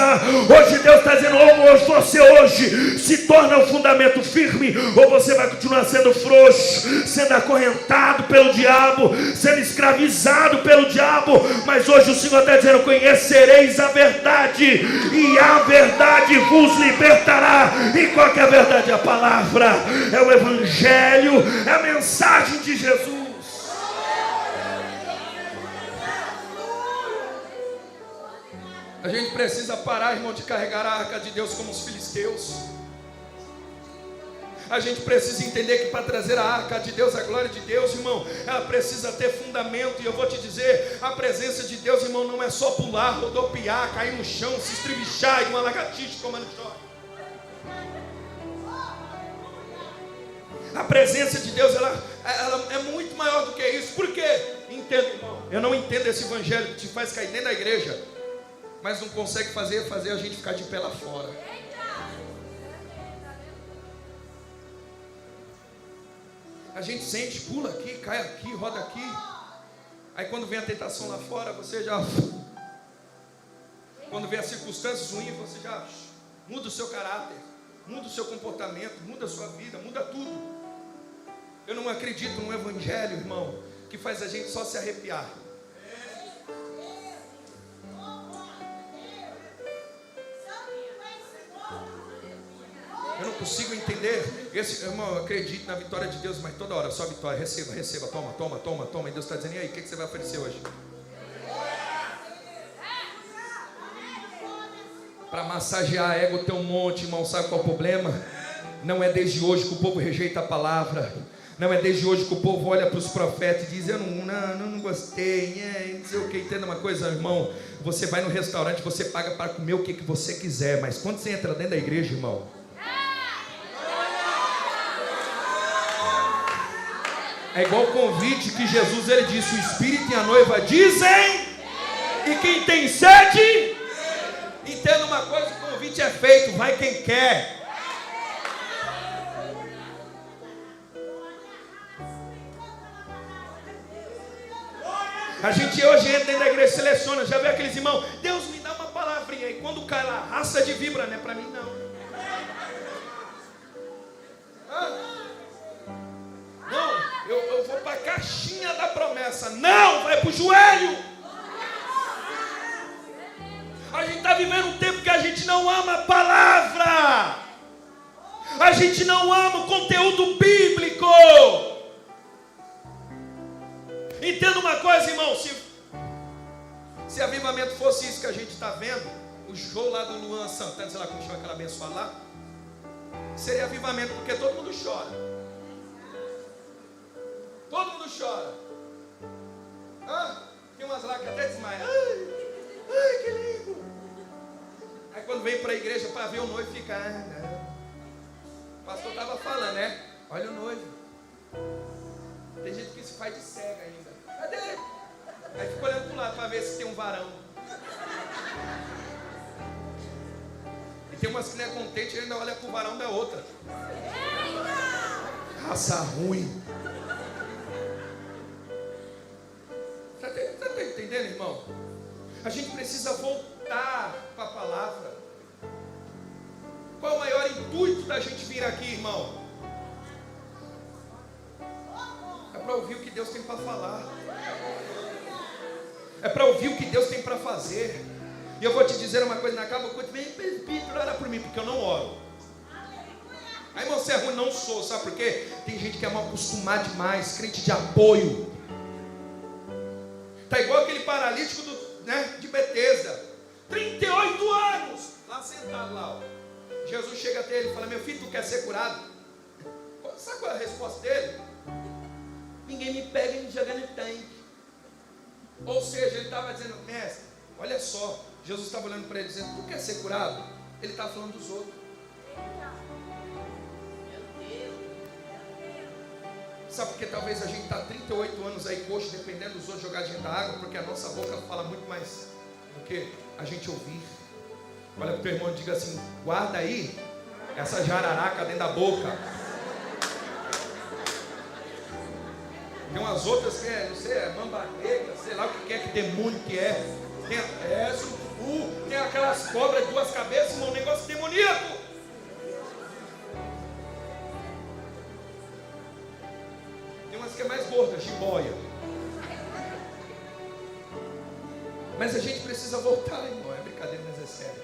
Hoje Deus está dizendo, ou você hoje se torna um fundamento firme, ou você vai continuar sendo frouxo, sendo acorrentado pelo diabo, sendo escravizado pelo diabo. Mas hoje o Senhor está dizendo, conhecereis a verdade, e a verdade vos libertará. E qual que é a verdade? A palavra, é o evangelho, é a mensagem de Jesus. A gente precisa parar, irmão, de carregar a arca de Deus como os filisteus. A gente precisa entender que para trazer a arca de Deus, a glória de Deus, irmão, ela precisa ter fundamento. E eu vou te dizer, a presença de Deus, irmão, não é só pular, rodopiar, cair no chão, se estribichar e uma lagartixa comendo chora. A presença de Deus, ela é muito maior do que isso. Por quê? Entendo, irmão. Eu não entendo esse evangelho que te faz cair dentro da igreja, mas não consegue fazer a gente ficar de pé lá fora. A gente sente, pula aqui, cai aqui, roda aqui. Aí quando vem a tentação lá fora, você já... Quando vem as circunstâncias ruins, você já muda o seu caráter, muda o seu comportamento, muda a sua vida, muda tudo. Eu não acredito num evangelho, irmão, que faz a gente só se arrepiar. Eu não consigo entender. Irmão, eu acredito na vitória de Deus, mas toda hora só vitória. Receba, toma. E Deus está dizendo, e aí, o que você vai oferecer hoje? Para massagear a ego tem um monte, irmão. Sabe qual é o problema? Não é desde hoje que o povo rejeita a palavra. Não é desde hoje que o povo olha para os profetas e diz, eu não gostei, não sei o que. Entenda uma coisa, irmão, você vai no restaurante, você paga para comer o que você quiser, mas quando você entra dentro da igreja, irmão, é igual o convite que Jesus, ele disse, o Espírito e a noiva dizem, e quem tem sede, entenda uma coisa, o convite é feito, vai quem quer. A gente hoje entra dentro da igreja e seleciona, já vê aqueles irmãos, Deus me dá uma palavrinha, e quando cai lá, raça de vibra, não é para mim não. Não, eu vou para a caixinha da promessa, não, vai para o joelho. A gente está vivendo um tempo que a gente não ama a palavra, a gente não ama o conteúdo bíblico. Entenda uma coisa, irmão, se avivamento fosse isso que a gente está vendo, o show lá do Luan Santana, sei lá como chama aquela abençoada lá, seria avivamento, porque todo mundo chora. Todo mundo chora. Tem umas lá que até desmaiam. Ai, que lindo. Aí quando vem para a igreja para ver o noivo, fica, não. O pastor estava falando, né? Olha o noivo. Tem gente que se faz de cega ainda. Cadê? Aí fica olhando para o lado para ver se tem um varão. E tem umas que não é contente e ainda olha para o varão da outra. Raça ruim. Você está entendendo, irmão? A gente precisa voltar para a palavra. Qual é o maior intuito da gente vir aqui, irmão? É para ouvir o que Deus tem para falar. É para ouvir o que Deus tem para fazer. E eu vou te dizer uma coisa, na cama, vem presbítero, ora por mim, porque eu não oro. Aí, irmão, você é ruim, não sou, sabe por quê? Tem gente que é mal acostumada demais, crente de apoio. Está igual aquele paralítico de Betesda, 38 anos, lá sentado lá. Ó. Jesus chega até ele e fala, meu filho, tu quer ser curado? Sabe qual é a resposta dele? Ninguém me pega e me joga no tanque. Ou seja, ele estava dizendo, mestre, olha só, Jesus estava olhando para ele dizendo, tu quer ser curado? Ele estava falando dos outros. Sabe porque talvez a gente está 38 anos aí coxo, dependendo dos outros jogar dentro da água, porque a nossa boca fala muito mais do que a gente ouvir. Olha para o teu irmão e diga assim, guarda aí essa jararaca dentro da boca. Tem umas outras que não sei, é mamba negra, sei lá o que é, que demônio que é. Tem aquelas cobras de 2 cabeças, irmão, um negócio demoníaco. Tem umas que é mais gorda, jiboia. Mas a gente precisa voltar, irmão. É brincadeira, mas é sério.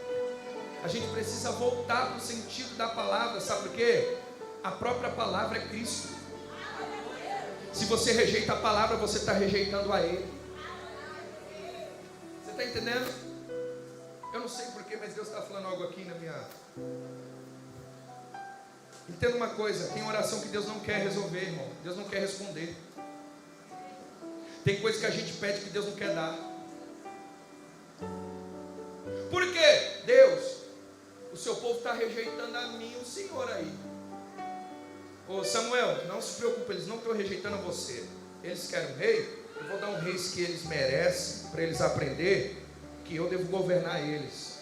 A gente precisa voltar para o sentido da palavra. Sabe por quê? A própria palavra é Cristo. Se você rejeita a palavra, você está rejeitando a Ele. Você está entendendo? Eu não sei porquê, mas Deus está falando algo aqui na minha... Entenda uma coisa, tem oração que Deus não quer resolver, irmão. Deus não quer responder. Tem coisa que a gente pede que Deus não quer dar. Por quê? Deus, o seu povo está rejeitando a mim, o Senhor aí. Ô Samuel, não se preocupe, eles não estão rejeitando a você. Eles querem um rei, eu vou dar um rei que eles merecem, para eles aprender que eu devo governar eles.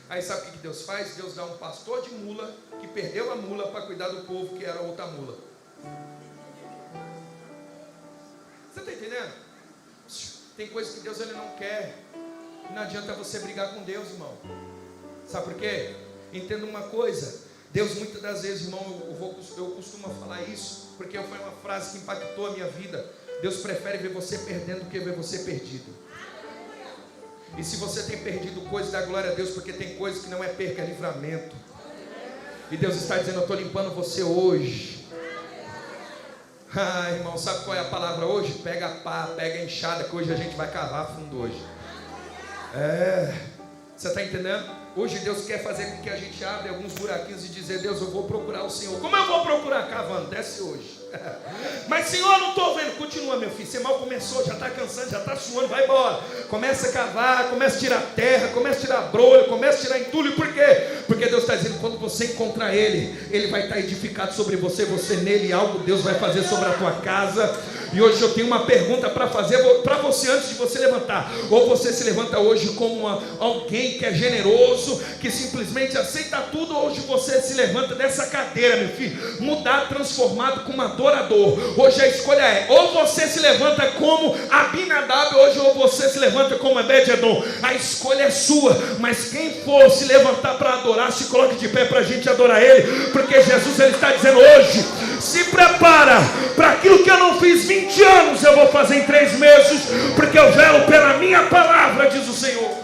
Aí sabe o que Deus faz? Deus dá um pastor de mula, que perdeu a mula para cuidar do povo, que era outra mula. Você está entendendo? Tem coisa que Deus ele não quer. Não adianta você brigar com Deus, irmão. Sabe por quê? Entenda uma coisa. Deus muitas das vezes, irmão, eu costumo falar isso, porque foi uma frase que impactou a minha vida. Deus prefere ver você perdendo do que ver você perdido. E se você tem perdido coisas, dá glória a Deus, porque tem coisas que não é perca, é livramento. E Deus está dizendo, eu estou limpando você hoje. Ah, irmão, sabe qual é a palavra hoje? Pega a pá, pega a enxada, que hoje a gente vai cavar fundo hoje. Você está entendendo? Hoje Deus quer fazer com que a gente abra alguns buraquinhos e dizer, Deus, eu vou procurar o Senhor. Como eu vou procurar? Cavando, desce hoje. Mas Senhor, não estou vendo. Continua, meu filho, você mal começou, já está cansando, já está suando, vai embora. Começa a cavar, começa a tirar terra, começa a tirar brolho, começa a tirar entulho. Por quê? Porque Deus está dizendo, quando você encontrar Ele, Ele vai estar edificado sobre você, você nele, algo Deus vai fazer sobre a tua casa. E hoje eu tenho uma pergunta para fazer para você antes de você levantar. Ou você se levanta hoje como alguém que é generoso, que simplesmente aceita tudo, ou hoje você se levanta dessa cadeira, meu filho, mudado, transformado como adorador. Hoje a escolha é, ou você se levanta como Abinadab hoje, ou você se levanta como Obed-Edom. A escolha é sua, mas quem for se levantar para adorar, se coloque de pé para a gente adorar Ele, porque Jesus ele está dizendo hoje, se prepara para aquilo que eu não fiz 20 anos, eu vou fazer em 3 meses, porque eu velo pela minha palavra, diz o Senhor.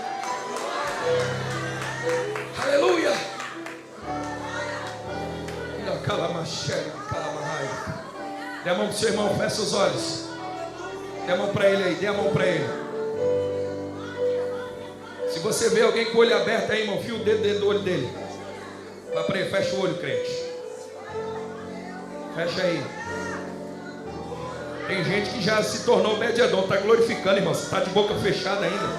Aleluia. Dê a mão para o seu irmão, fecha os olhos. Dê a mão para ele aí, dê a mão para ele. Se você vê alguém com o olho aberto aí, irmão, fia o dedo dentro do olho dele. Vai para ele, fecha o olho, crente. Fecha aí. Tem gente que já se tornou Obed-Edom, está glorificando, irmão. Você está de boca fechada ainda.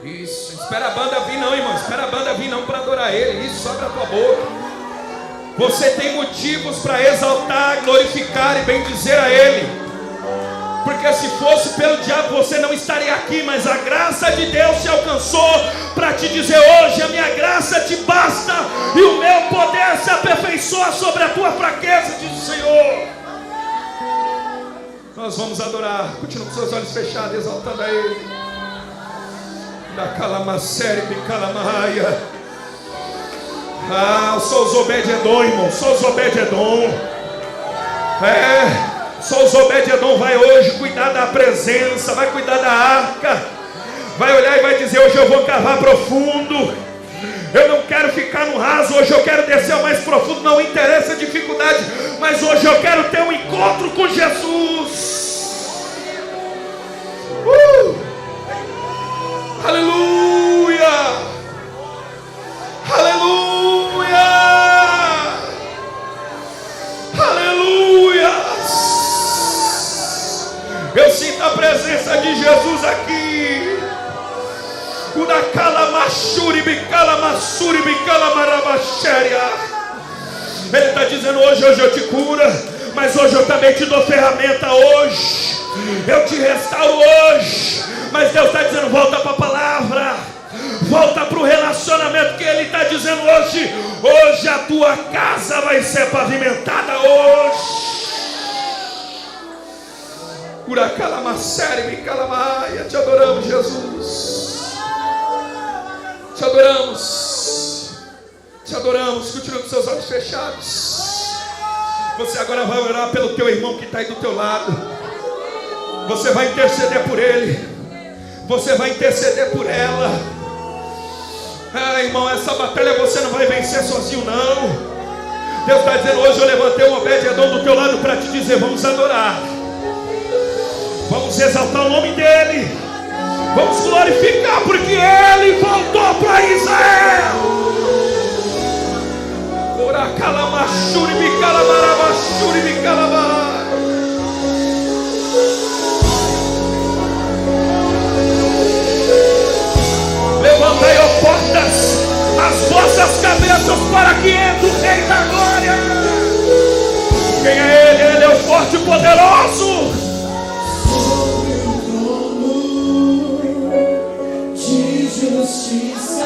Isso, espera a banda vir não, irmão. Espera a banda vir não para adorar Ele. Isso, abre a tua boca. Você tem motivos para exaltar, glorificar e bendizer a Ele. Porque se fosse pelo diabo você não estaria aqui, mas a graça de Deus te alcançou para te dizer hoje, a minha graça te basta e o meu poder se aperfeiçoa sobre a tua fraqueza, diz o Senhor. Nós vamos adorar, continua com seus olhos fechados, exaltando a Ele. Da calamassere, bicalamaia. Sou os Obed-Edom, irmão, sou os Obed-Edom. Só os Obed-Edom vai hoje cuidar da presença, vai cuidar da arca, vai olhar e vai dizer, hoje eu vou cavar profundo, eu não quero ficar no raso, hoje eu quero descer ao mais profundo, não interessa a dificuldade, mas hoje eu quero ter um encontro com Jesus. Aleluia, aleluia, aleluia. Eu sinto a presença de Jesus aqui. Ele está dizendo hoje eu te curo, mas hoje eu também te dou ferramenta hoje. Eu te restauro hoje. Mas Deus está dizendo, volta para a palavra. Volta para o relacionamento que Ele está dizendo hoje. Hoje a tua casa vai ser pavimentada hoje. Te adoramos, Jesus. Te adoramos. Te adoramos. Continua com seus olhos fechados. Você agora vai orar pelo teu irmão que está aí do teu lado. Você vai interceder por ele. Você vai interceder por ela. Irmão, essa batalha você não vai vencer sozinho, não. Deus está dizendo hoje: eu levantei um Obed-Edom do teu lado para te dizer: vamos adorar. Vamos exaltar o nome dele. Vamos glorificar, porque ele voltou para Israel. Ora calamachuri me calamarabachuri me calamar. Levantai, ó portas, as vossas cabeças, para que entre o Rei da Glória. Quem é ele? Ele é o forte e poderoso.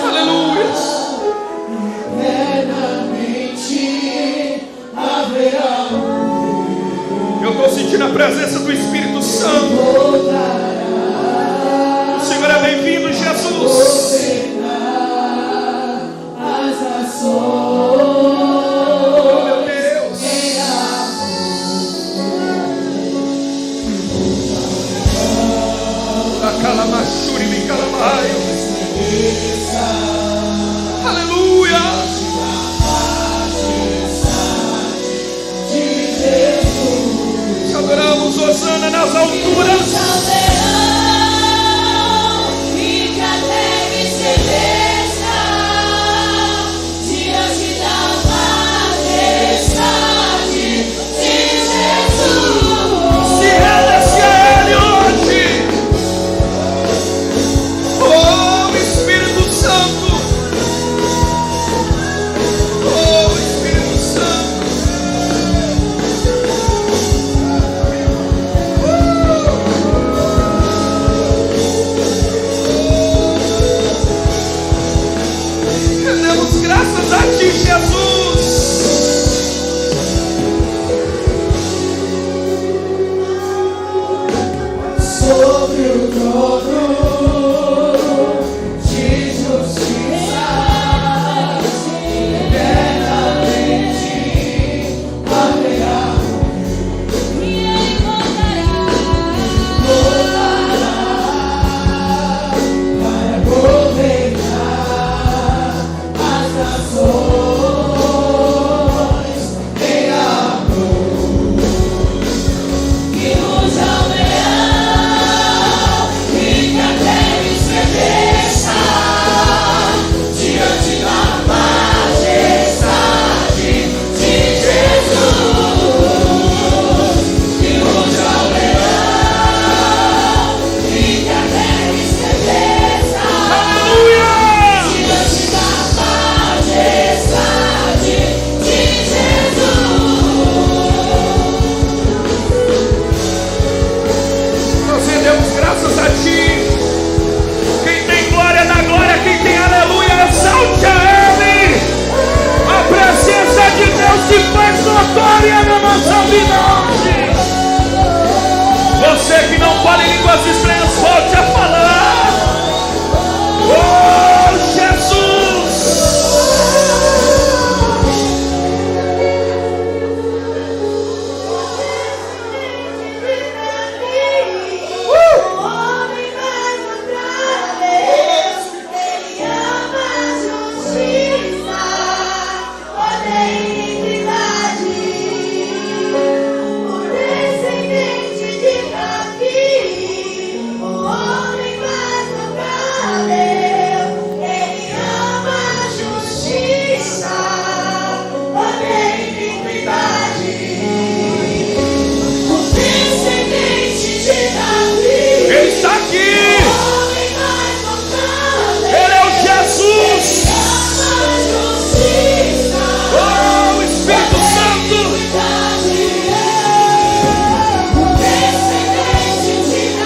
Aleluia. Eu estou sentindo a presença do Espírito Santo. O Senhor é bem-vindo, Jesus. Oh, meu Deus. Acalamachuri me calamaio. Aleluia. Te adoramos, Hosana nas alturas.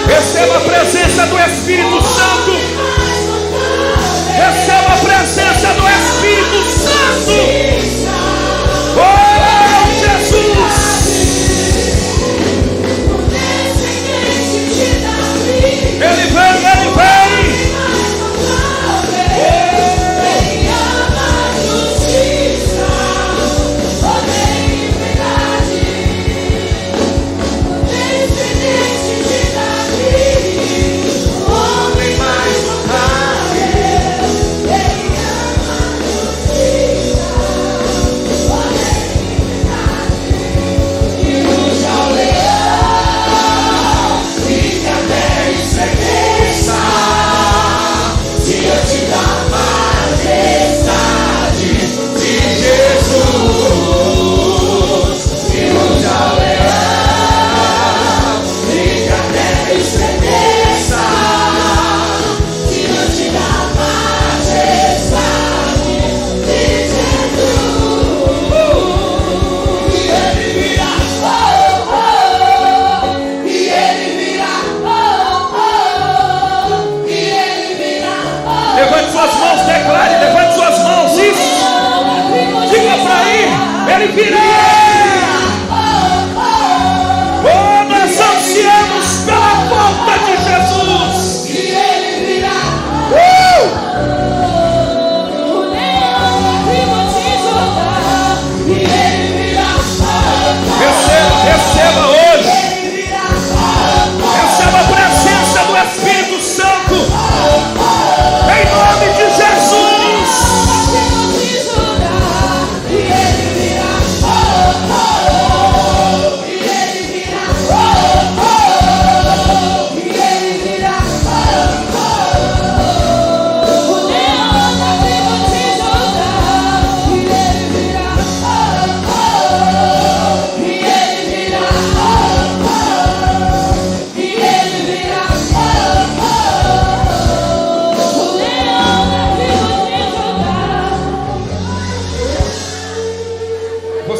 Receba a presença do Espírito Santo.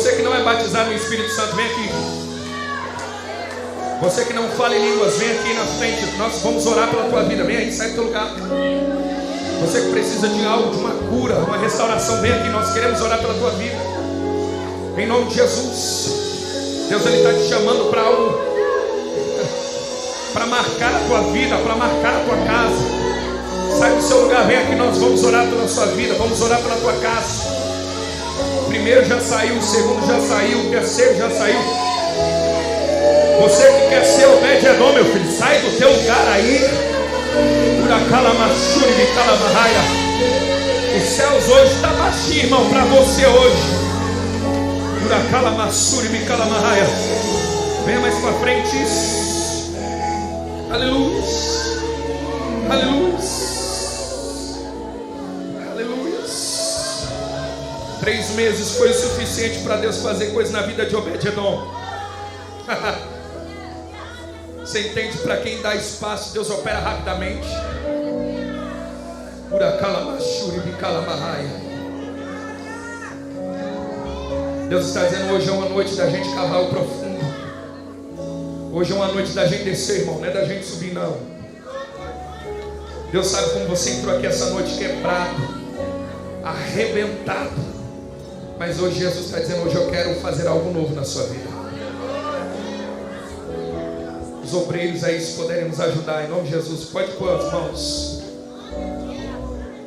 Você que não é batizado no Espírito Santo, vem aqui. Você que não fala em línguas, vem aqui na frente. Nós vamos orar pela tua vida. Vem aí, sai do teu lugar. Você que precisa de algo, de uma cura, uma restauração, vem aqui. Nós queremos orar pela tua vida. Em nome de Jesus. Deus, Ele está te chamando para algo, para marcar a tua vida, para marcar a tua casa. Sai do seu lugar, vem aqui. Nós vamos orar pela sua vida. Vamos orar pela tua casa. O primeiro já saiu, o segundo já saiu, o terceiro já saiu. Você que quer ser Obed-Edom, meu filho, sai do teu lugar aí. Os céus hoje estão baixinhos, irmão, para você hoje. Venha mais para frente. Aleluia. Aleluia. Aleluia. 3 meses foi o suficiente para Deus fazer coisa na vida de Obed-Edom. Você entende? Para quem dá espaço, Deus opera rapidamente. Deus está dizendo: hoje é uma noite da gente cavar o profundo. Hoje é uma noite da gente descer, irmão, não é da gente subir, não. Deus sabe como você entrou aqui essa noite quebrado, arrebentado. Mas hoje Jesus está dizendo: hoje eu quero fazer algo novo na sua vida. Os obreiros aí, se puderem nos ajudar, em nome de Jesus, pode pôr as mãos.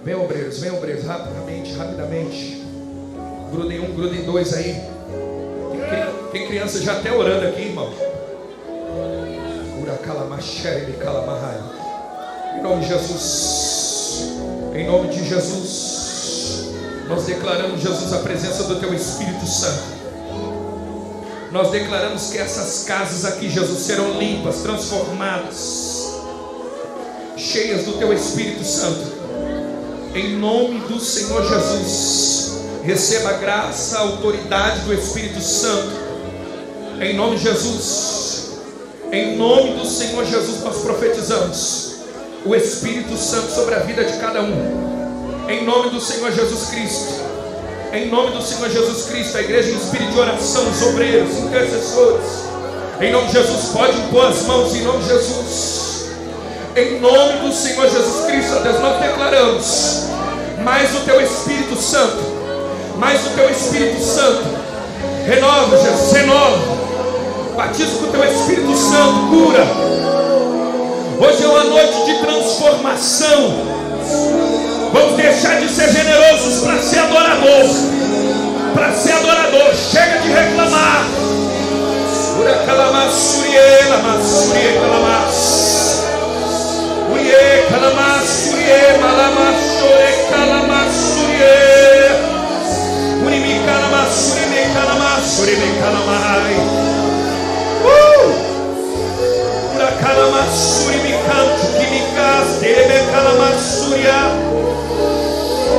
Vem obreiros, rapidamente. Grudem 1, grudem 2 aí. Tem criança já até orando aqui, irmão. Em nome de Jesus. Em nome de Jesus. Nós declaramos, Jesus, a presença do Teu Espírito Santo. Nós declaramos que essas casas aqui, Jesus, serão limpas, transformadas, cheias do Teu Espírito Santo. Em nome do Senhor Jesus, receba a graça, a autoridade do Espírito Santo. Em nome de Jesus, em nome do Senhor Jesus, nós profetizamos o Espírito Santo sobre a vida de cada um. Em nome do Senhor Jesus Cristo. Em nome do Senhor Jesus Cristo, a igreja em espírito de oração, os obreiros, intercessores, em nome de Jesus, pode impor as mãos, em nome de Jesus. Em nome do Senhor Jesus Cristo, Deus, nós declaramos mais o Teu Espírito Santo, mais o Teu Espírito Santo. Renova, Jesus, renova. Batiza com o Teu Espírito Santo, cura. Hoje é uma noite de transformação. Vamos deixar de ser generosos para ser adorador. Para ser adorador. Chega de reclamar.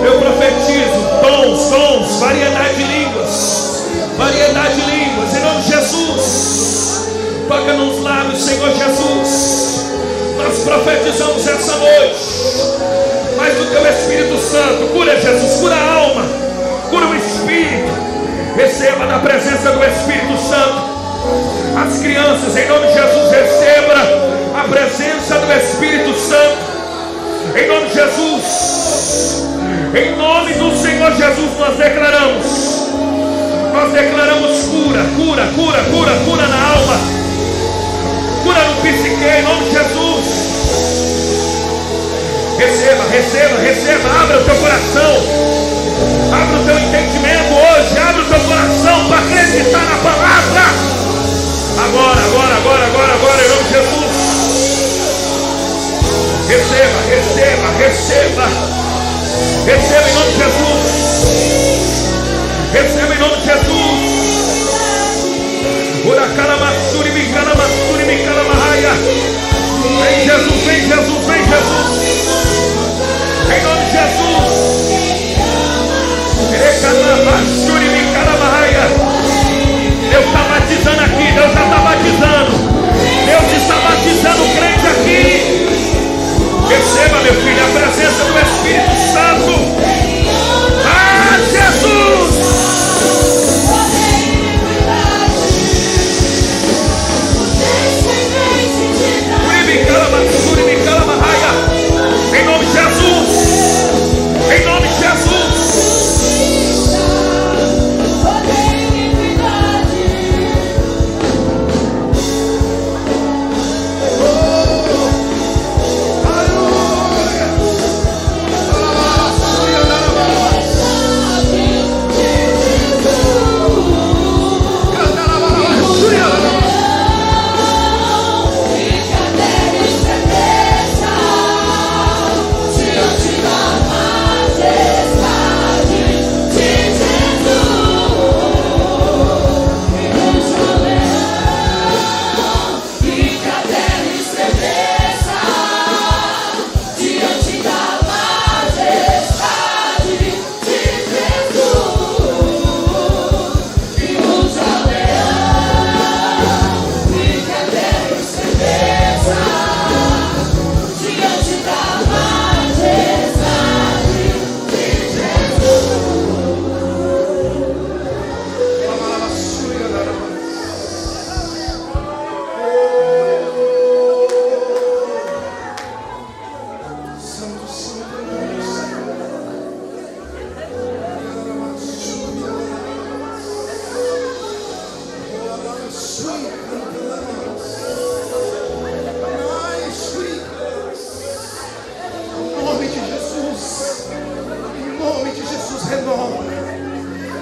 Eu profetizo dons, variedade de línguas, em nome de Jesus. Toca nos lábios, Senhor Jesus. Nós profetizamos essa noite mais do Teu Espírito Santo. Cura, Jesus, cura a alma, cura o espírito. Receba da presença do Espírito Santo. As crianças, em nome de Jesus, receba a presença do Espírito Santo. Em nome de Jesus, em nome do Senhor Jesus, nós declaramos cura na alma, cura no psique, em nome de Jesus. Receba, abra o teu coração, abra o teu entendimento hoje, abra o teu coração para acreditar na palavra. Agora, em nome de Jesus. Receba em nome de Jesus. Receba em nome de Jesus. Vem Jesus. Em nome de Jesus. Deus está batizando aqui, Deus já está batizando. Deus está batizando o crente aqui. Receba, meu filho, a presença do Espírito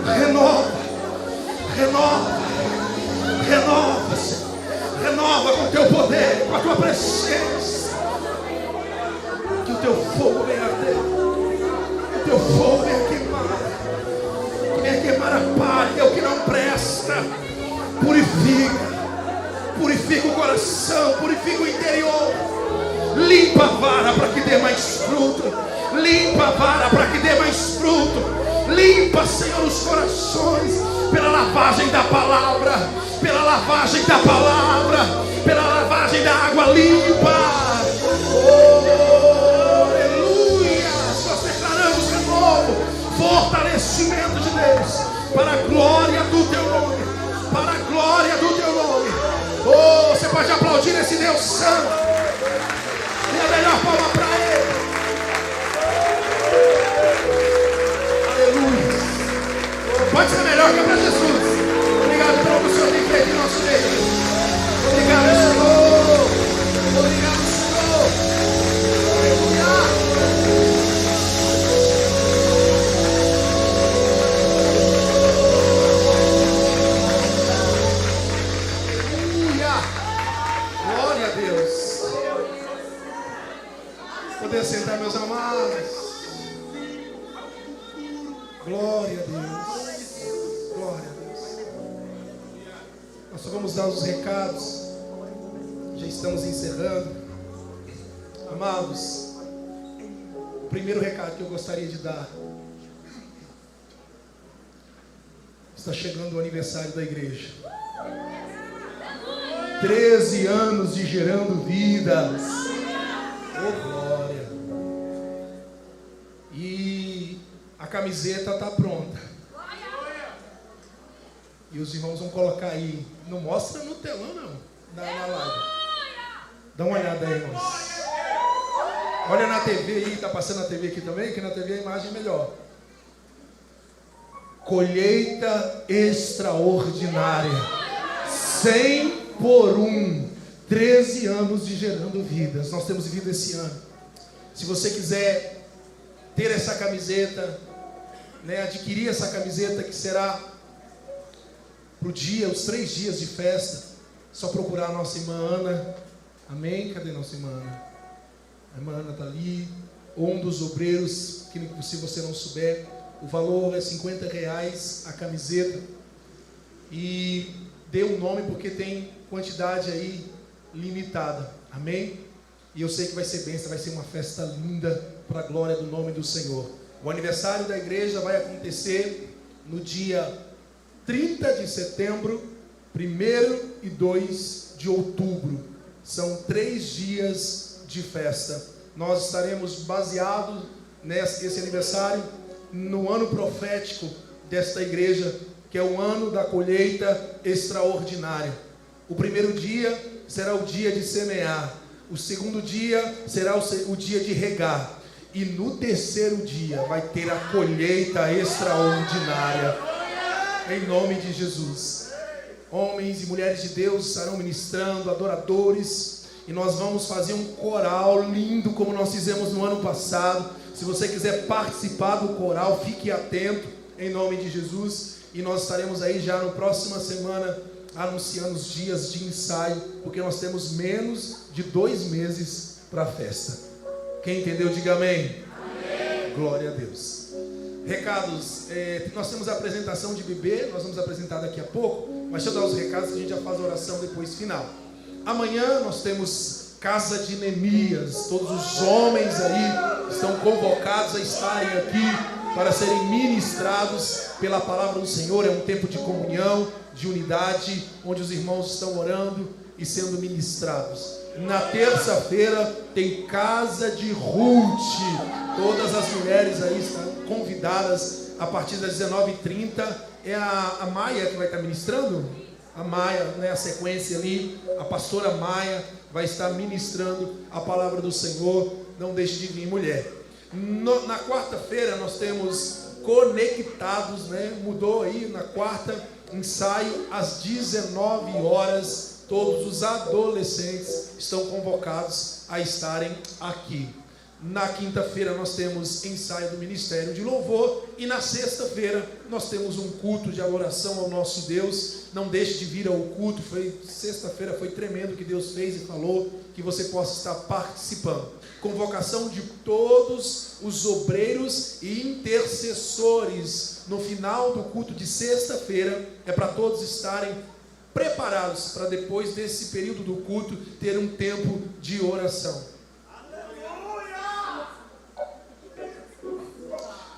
Renova, renova, renova, Senhor. Renova com o teu poder, com a tua presença. Que o teu fogo venha arder, que o teu fogo venha queimar, que venha queimar a palha, o que não presta. Purifica o coração, purifica o interior. Limpa a vara para que dê mais fruto. Limpa a vara para que dê mais fruto. Limpa, Senhor, os corações pela lavagem da palavra, pela lavagem da palavra, pela lavagem da água limpa. Oh, aleluia! Nós declaramos de novo fortalecimento de Deus para a glória do teu nome, para a glória do teu nome. Oh, você pode aplaudir esse Deus santo. E a melhor palma para Ele. Aleluia. Pode ser melhor que para Jesus. Obrigado pelo que o Senhor tem feito em nosso meio. Obrigado, Senhor. Obrigado, Senhor. Aleluia. Glória a Deus. Poder sentar, meus amados. Glória a Deus. Glória a Deus. Nós só vamos dar os recados. Já estamos encerrando. Amados, o primeiro recado que eu gostaria de dar. Está chegando o aniversário da igreja. 13 anos de gerando vidas. Oh, glória. E a camiseta está pronta. E os irmãos vão colocar aí. Não mostra no telão, não. Na live. Dá uma olhada aí, irmãos. Olha na TV aí. Está passando na TV aqui também? Que na TV a imagem é melhor. Colheita extraordinária. 100 por 1. 13 anos de gerando vidas. Nós temos vivido esse ano. Se você quiser ter essa camiseta, né, adquirir essa camiseta que será para o dia, os 3 dias de festa, só procurar a nossa irmã Ana. Amém? Cadê nossa irmã Ana? A irmã Ana está ali. Ou um dos obreiros, que se você não souber, o valor é R$50 a camiseta. E dê um nome porque tem quantidade aí limitada. Amém? E eu sei que vai ser bênção, vai ser uma festa linda para a glória do nome do Senhor. O aniversário da igreja vai acontecer no dia 30 de setembro, 1º e 2 de outubro. São 3 dias de festa. Nós estaremos baseados nesse aniversário no ano profético desta igreja, que é o ano da colheita extraordinária. O primeiro dia será o dia de semear. O segundo dia será o dia de regar. E no terceiro dia vai ter a colheita extraordinária. Em nome de Jesus. Homens e mulheres de Deus estarão ministrando, adoradores. E nós vamos fazer um coral lindo como nós fizemos no ano passado. Se você quiser participar do coral, fique atento. Em nome de Jesus. E nós estaremos aí já na próxima semana anunciando os dias de ensaio, porque nós temos menos de 2 meses para a festa. Quem entendeu, diga amém. Amém. Glória a Deus. Recados, nós temos a apresentação de bebê, nós vamos apresentar daqui a pouco, mas deixa eu dar os recados que a gente já faz a oração depois final. Amanhã nós temos Casa de Neemias, todos os homens aí estão convocados a estarem aqui para serem ministrados pela palavra do Senhor. É um tempo de comunhão, de unidade, onde os irmãos estão orando e sendo ministrados. Na terça-feira tem Casa de Ruth. Todas as mulheres aí estão convidadas a partir das 19h30. É a Maia que vai estar ministrando? A Maia, né, a sequência ali, a pastora Maia vai estar ministrando a palavra do Senhor. Não deixe de vir, mulher. Na quarta-feira nós temos Conectados, né? Mudou aí, na quarta, ensaio às 19 horas. Todos os adolescentes estão convocados a estarem aqui. Na quinta-feira nós temos ensaio do Ministério de Louvor. E na sexta-feira nós temos um culto de adoração ao nosso Deus. Não deixe de vir ao culto. Sexta-feira foi tremendo o que Deus fez e falou, que você possa estar participando. Convocação de todos os obreiros e intercessores no final do culto de sexta-feira. É para todos estarem preparados para depois desse período do culto ter um tempo de oração.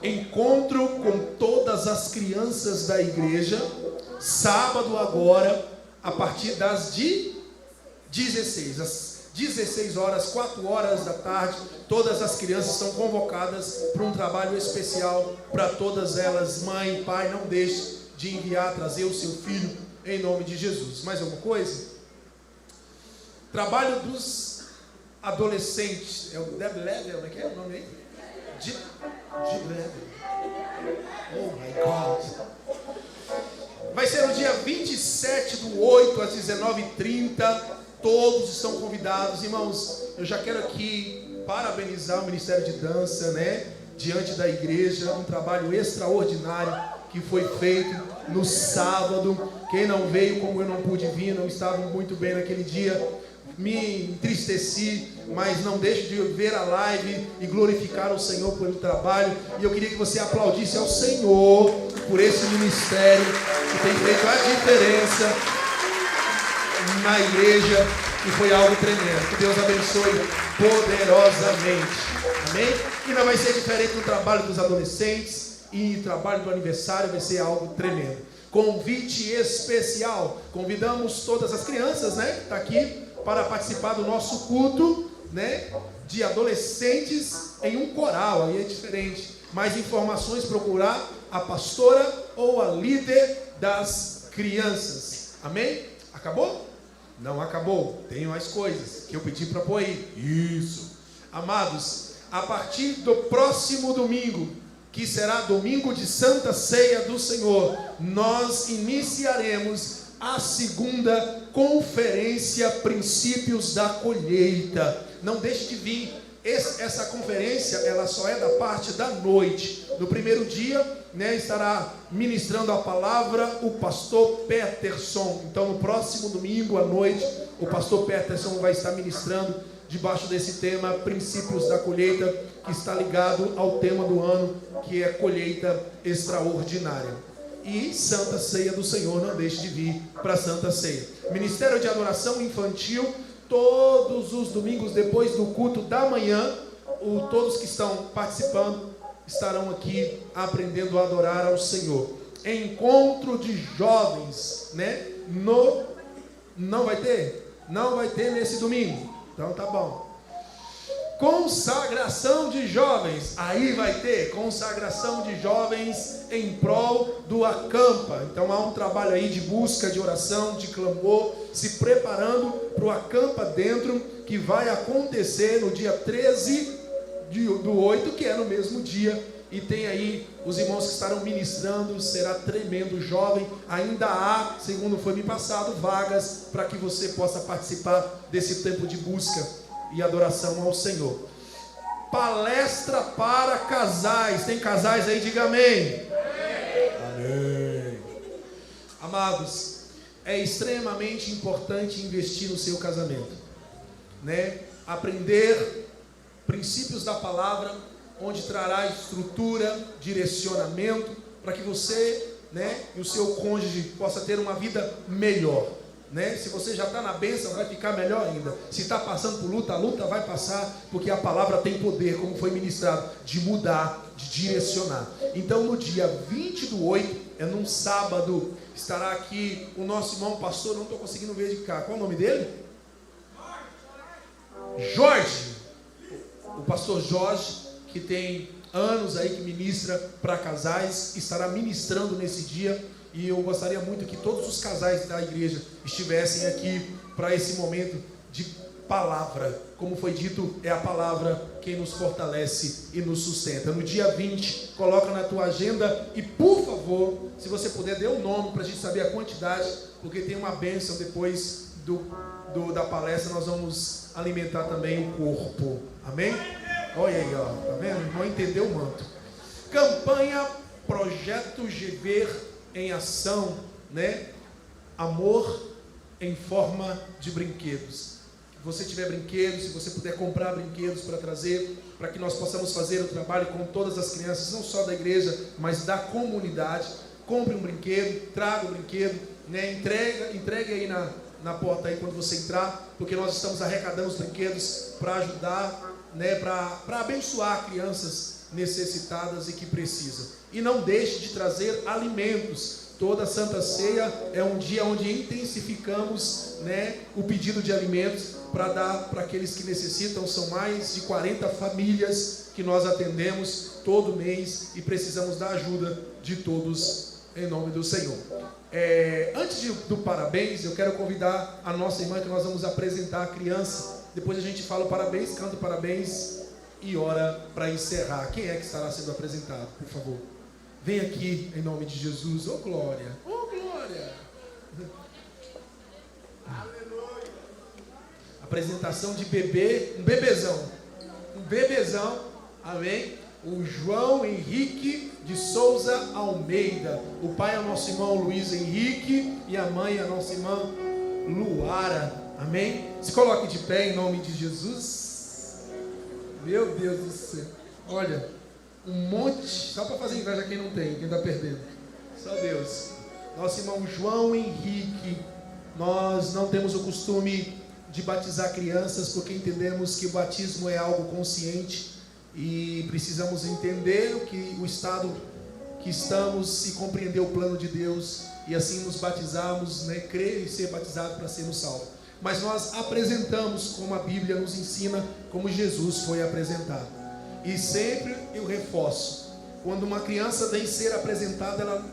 Encontro com todas as crianças da igreja, sábado agora, a partir das 16, às 16 horas, 4 horas da tarde, todas as crianças são convocadas para um trabalho especial, para todas elas. Mãe, pai, não deixe de enviar, trazer o seu filho, em nome de Jesus. Mais alguma coisa? Trabalho dos adolescentes, é o Deb Level, como é que é o nome aí? Oh my God. Vai ser no dia 27/8 às 19h30. Todos estão convidados. Irmãos, eu já quero aqui parabenizar o Ministério de Dança, diante da igreja, um trabalho extraordinário que foi feito no sábado. Quem não veio, como eu não pude vir, não estava muito bem naquele dia, me entristeci, mas não deixe de ver a live e glorificar o Senhor pelo trabalho. E eu queria que você aplaudisse ao Senhor por esse ministério que tem feito a diferença na igreja, e foi algo tremendo. Que Deus abençoe poderosamente. Amém? E não vai ser diferente no trabalho dos adolescentes e trabalho do aniversário, vai ser algo tremendo. Convite especial. Convidamos todas as crianças, que está aqui, para participar do nosso culto, de adolescentes em um coral. Aí é diferente. Mais informações, procurar a pastora ou a líder das crianças. Amém? Acabou? Não acabou. Tem mais coisas que eu pedi para pôr aí. Isso. Amados, a partir do próximo domingo, que será domingo de Santa Ceia do Senhor, nós iniciaremos a segunda conferência Princípios da Colheita. Não deixe de vir. Essa conferência, ela só é da parte da noite. No primeiro dia, estará ministrando a palavra o pastor Peterson. Então, no próximo domingo à noite, o pastor Peterson vai estar ministrando debaixo desse tema, Princípios da Colheita, que está ligado ao tema do ano, que é colheita extraordinária. E Santa Ceia do Senhor, não deixe de vir para a Santa Ceia. Ministério de Adoração Infantil, todos os domingos depois do culto da manhã, todos que estão participando estarão aqui aprendendo a adorar ao Senhor. Encontro de jovens, não vai ter? Não vai ter nesse domingo. Então tá bom. Consagração de jovens, aí vai ter consagração de jovens em prol do Acampa. Então há um trabalho aí de busca, de oração, de clamor, se preparando para o Acampa Dentro, que vai acontecer no dia 13/8, que é no mesmo dia. E tem aí os irmãos que estarão ministrando, será tremendo. Jovem, ainda há, segundo foi me passado, vagas para que você possa participar desse tempo de busca e adoração ao Senhor. Palestra para casais. Tem casais aí? Diga amém. Amém. Amados, é extremamente importante investir no seu casamento, aprender princípios da palavra, onde trará estrutura, direcionamento, para que você, e o seu cônjuge possa ter uma vida melhor. Se você já está na bênção, vai ficar melhor ainda. Se está passando por luta, a luta vai passar, porque a palavra tem poder, como foi ministrado, de mudar, de direcionar. Então no dia 20/8, é num sábado, estará aqui o nosso irmão pastor, não estou conseguindo ver de cá. Qual é o nome dele? Jorge. O pastor Jorge, que tem anos aí que ministra para casais, estará ministrando nesse dia. E eu gostaria muito que todos os casais da igreja estivessem aqui para esse momento de palavra. Como foi dito, é a palavra quem nos fortalece e nos sustenta. No dia 20, coloca na tua agenda e, por favor, se você puder, dê um nome para a gente saber a quantidade, porque tem uma bênção depois da palestra. Nós vamos alimentar também o corpo. Amém? Olha aí, ó, tá vendo? Não entendeu o manto. Campanha Projeto GV em ação, né? Amor em forma de brinquedos. Se você tiver brinquedos, se você puder comprar brinquedos para trazer, para que nós possamos fazer o trabalho com todas as crianças, não só da igreja, mas da comunidade. Compre um brinquedo, traga o brinquedo, né? Entregue aí na porta aí quando você entrar, porque nós estamos arrecadando os brinquedos para ajudar, né? Para abençoar crianças necessitadas e que precisam. E não deixe de trazer alimentos. Toda Santa Ceia é um dia onde intensificamos, né, o pedido de alimentos para dar para aqueles que necessitam. São mais de 40 famílias que nós atendemos todo mês e precisamos da ajuda de todos em nome do Senhor. Antes do parabéns, eu quero convidar a nossa irmã que nós vamos apresentar a criança. Depois a gente fala o parabéns, canta o parabéns e ora para encerrar. Quem é que estará sendo apresentado, por favor? Vem aqui em nome de Jesus. Ô glória! Ô glória! Aleluia! Apresentação de bebê, um bebezão, amém? O João Henrique de Souza Almeida. O pai é o nosso irmão Luiz Henrique e a mãe é a nossa irmã Luara, amém? Se coloque de pé em nome de Jesus. Meu Deus do céu, olha, um monte, só para fazer inveja quem não tem, quem está perdendo, só Deus. Nosso irmão João Henrique. Nós não temos o costume de batizar crianças, porque entendemos que o batismo é algo consciente e precisamos entender o estado que estamos e compreender o plano de Deus e assim nos batizarmos, né, crer e ser batizado para sermos salvos. Mas nós apresentamos como a Bíblia nos ensina, como Jesus foi apresentado. E sempre eu reforço, quando uma criança vem ser apresentada, ela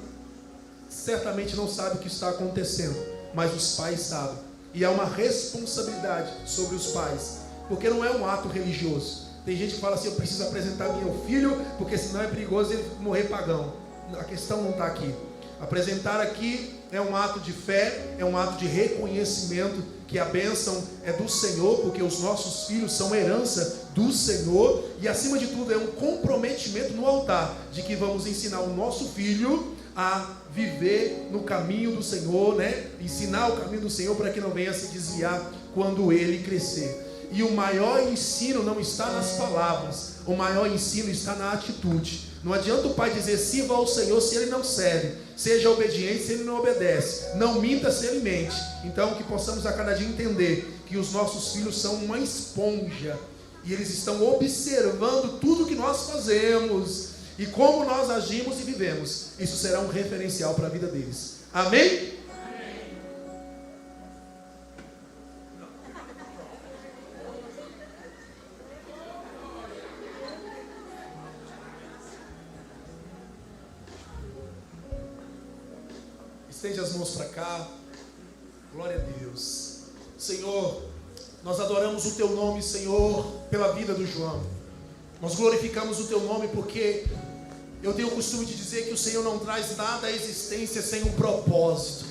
certamente não sabe o que está acontecendo, mas os pais sabem. E há uma responsabilidade sobre os pais, porque não é um ato religioso. Tem gente que fala assim, eu preciso apresentar meu filho, porque senão é perigoso ele morrer pagão. A questão não está aqui. Apresentar aqui é um ato de fé, é um ato de reconhecimento que a bênção é do Senhor, porque os nossos filhos são herança do Senhor, e acima de tudo é um comprometimento no altar, de que vamos ensinar o nosso filho a viver no caminho do Senhor, né? Ensinar o caminho do Senhor para que não venha se desviar quando ele crescer. E o maior ensino não está nas palavras, o maior ensino está na atitude. Não adianta o pai dizer sirva ao Senhor se ele não serve, seja obediente se ele não obedece, não minta se ele mente. Então que possamos a cada dia entender que os nossos filhos são uma esponja e eles estão observando tudo que nós fazemos e como nós agimos e vivemos. Isso será um referencial para a vida deles. Amém? Estende as mãos para cá. Glória a Deus. Senhor, nós adoramos o Teu nome, Senhor, pela vida do João. Nós glorificamos o Teu nome porque eu tenho o costume de dizer que o Senhor não traz nada à existência sem um propósito.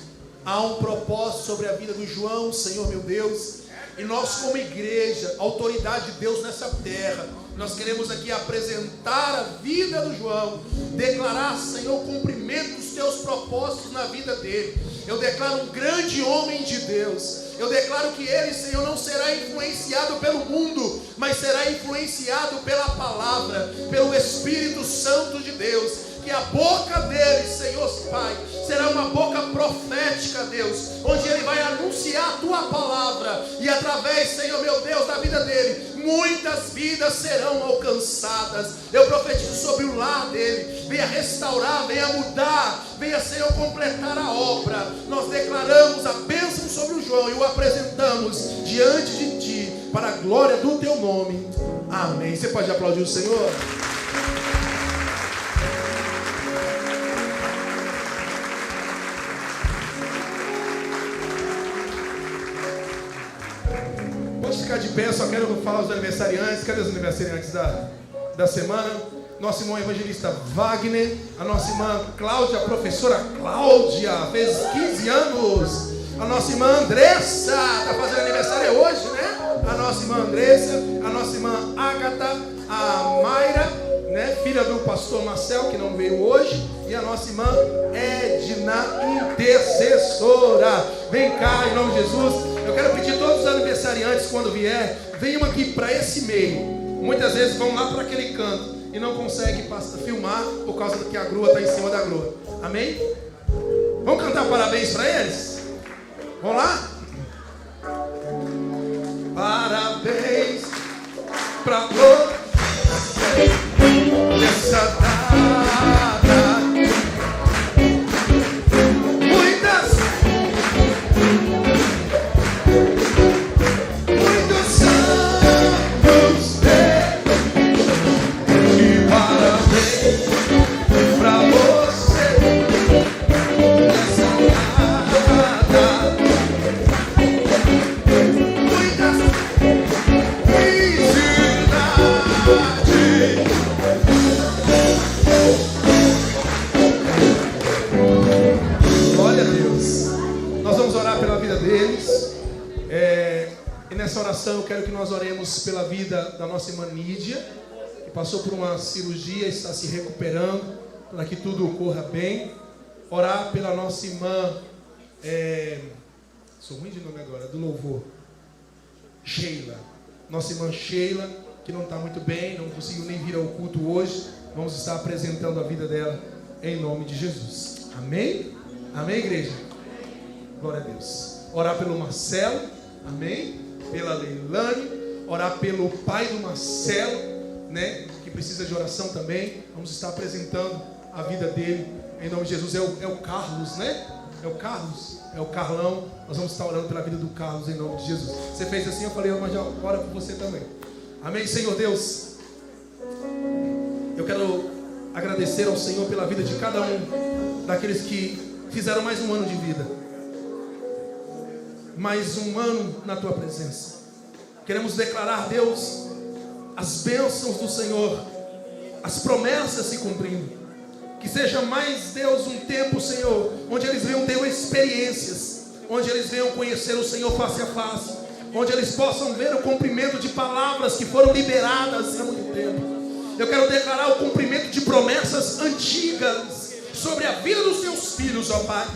Há um propósito sobre a vida do João, Senhor meu Deus. E nós como igreja, autoridade de Deus nessa terra, nós queremos aqui apresentar a vida do João, declarar, Senhor, o cumprimento dos Teus propósitos na vida dele. Eu declaro um grande homem de Deus. Eu declaro que ele, Senhor, não será influenciado pelo mundo, mas será influenciado pela palavra, pelo Espírito Santo de Deus. Que a boca dele, Senhor Pai, será uma boca profética, Deus, onde ele vai anunciar a Tua palavra, e através, Senhor meu Deus, da vida dele, muitas vidas serão alcançadas. Eu profetizo sobre o lar dele, venha restaurar, venha mudar, venha, Senhor, completar a obra. Nós declaramos a bênção sobre o João e o apresentamos diante de Ti, para a glória do Teu nome. Amém. Você pode aplaudir o Senhor? Ficar de pé, só quero falar os aniversariantes. Cadê os aniversariantes da semana? Nosso irmão evangelista Wagner, a nossa irmã Cláudia, a professora Cláudia, fez 15 anos. A nossa irmã Andressa, está fazendo aniversário hoje, né? a nossa irmã Andressa, a nossa irmã Ágata, a Mayra, né, filha do pastor Marcel, que não veio hoje, e a nossa irmã Edna, intercessora. Vem cá, em nome de Jesus. Eu quero pedir todos os aniversariantes, quando vier, venham aqui para esse meio. Muitas vezes vão lá para aquele canto e não conseguem filmar por causa que a grua está em cima da grua. Amém? Vamos cantar parabéns para eles? Vamos lá? Parabéns para todos nessa data. Muitos anos e parabéns para você nessa data. Muitas glória a Deus. Nós vamos orar pela vida deles. E nessa oração eu quero que nós oremos pela vida da nossa irmã Nídia, que passou por uma cirurgia, está se recuperando, para que tudo ocorra bem. Orar pela nossa irmã, sou ruim de nome agora, do louvor, Sheila. Nossa irmã Sheila, que não está muito bem, não conseguiu nem vir ao culto hoje. Vamos estar apresentando a vida dela em nome de Jesus. Amém? Amém, igreja? Glória a Deus. Orar pelo Marcelo, amém? Pela Leilane, orar pelo pai do Marcelo, né? Que precisa de oração também. Vamos estar apresentando a vida dele em nome de Jesus. É o Carlos, né? É o Carlos, é o Carlão. Nós vamos estar orando pela vida do Carlos em nome de Jesus. Você fez assim, eu falei, mas já ora por você também. Amém, Senhor Deus. Eu quero agradecer ao Senhor pela vida de cada um daqueles que fizeram mais um ano de vida, mais um ano na tua presença. Queremos declarar, Deus, as bênçãos do Senhor, as promessas se cumprindo. Que seja mais, Deus, um tempo, Senhor, onde eles venham ter experiências, onde eles venham conhecer o Senhor face a face, onde eles possam ver o cumprimento de palavras que foram liberadas há muito tempo. Eu quero declarar o cumprimento de promessas antigas sobre a vida dos teus filhos, ó Pai,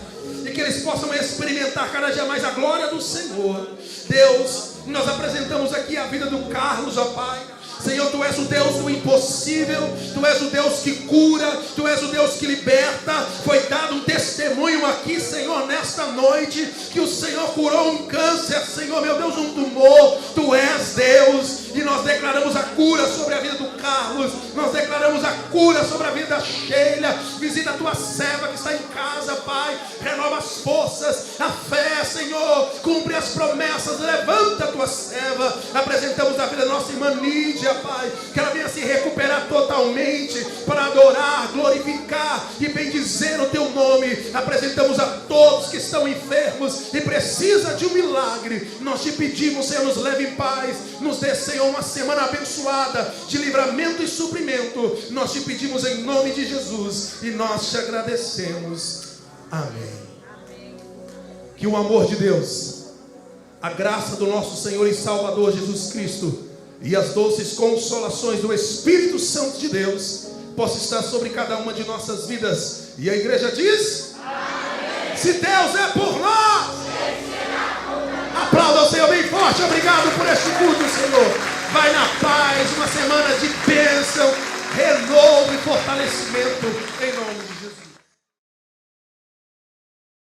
e que eles possam experimentar cada dia mais a glória do Senhor. Deus, nós apresentamos aqui a vida do Carlos, ó Pai. Senhor, Tu és o Deus do impossível, Tu és o Deus que cura, Tu és o Deus que liberta. Foi dado um testemunho aqui, Senhor, nesta noite, que o Senhor curou um câncer, Senhor, meu Deus, um tumor. Tu és Deus, e nós declaramos a cura sobre a vida do Carlos, nós declaramos a cura sobre a vida da Sheila. Visita a Tua serva que está em casa, Pai, renova as forças, a fé, Senhor, cumpre as promessas, levanta a Tua serva. Apresentamos a vida da nossa irmã Nídia, Pai, que ela venha se recuperar totalmente para adorar, glorificar e bendizer o Teu nome. Apresentamos a todos que estão enfermos e precisam de um milagre. Nós Te pedimos, Senhor, nos leve em paz, nos dê, Senhor, uma semana abençoada de livramento e suprimento. Nós Te pedimos em nome de Jesus e nós Te agradecemos. Amém. Que o amor de Deus, a graça do nosso Senhor e Salvador Jesus Cristo e as doces consolações do Espírito Santo de Deus possa estar sobre cada uma de nossas vidas. E a igreja diz: amém. Se Deus é por nós, aplauda o Senhor bem forte. Obrigado por este culto, Senhor. Vai na paz, uma semana de bênção, renovo e fortalecimento em nome de Jesus.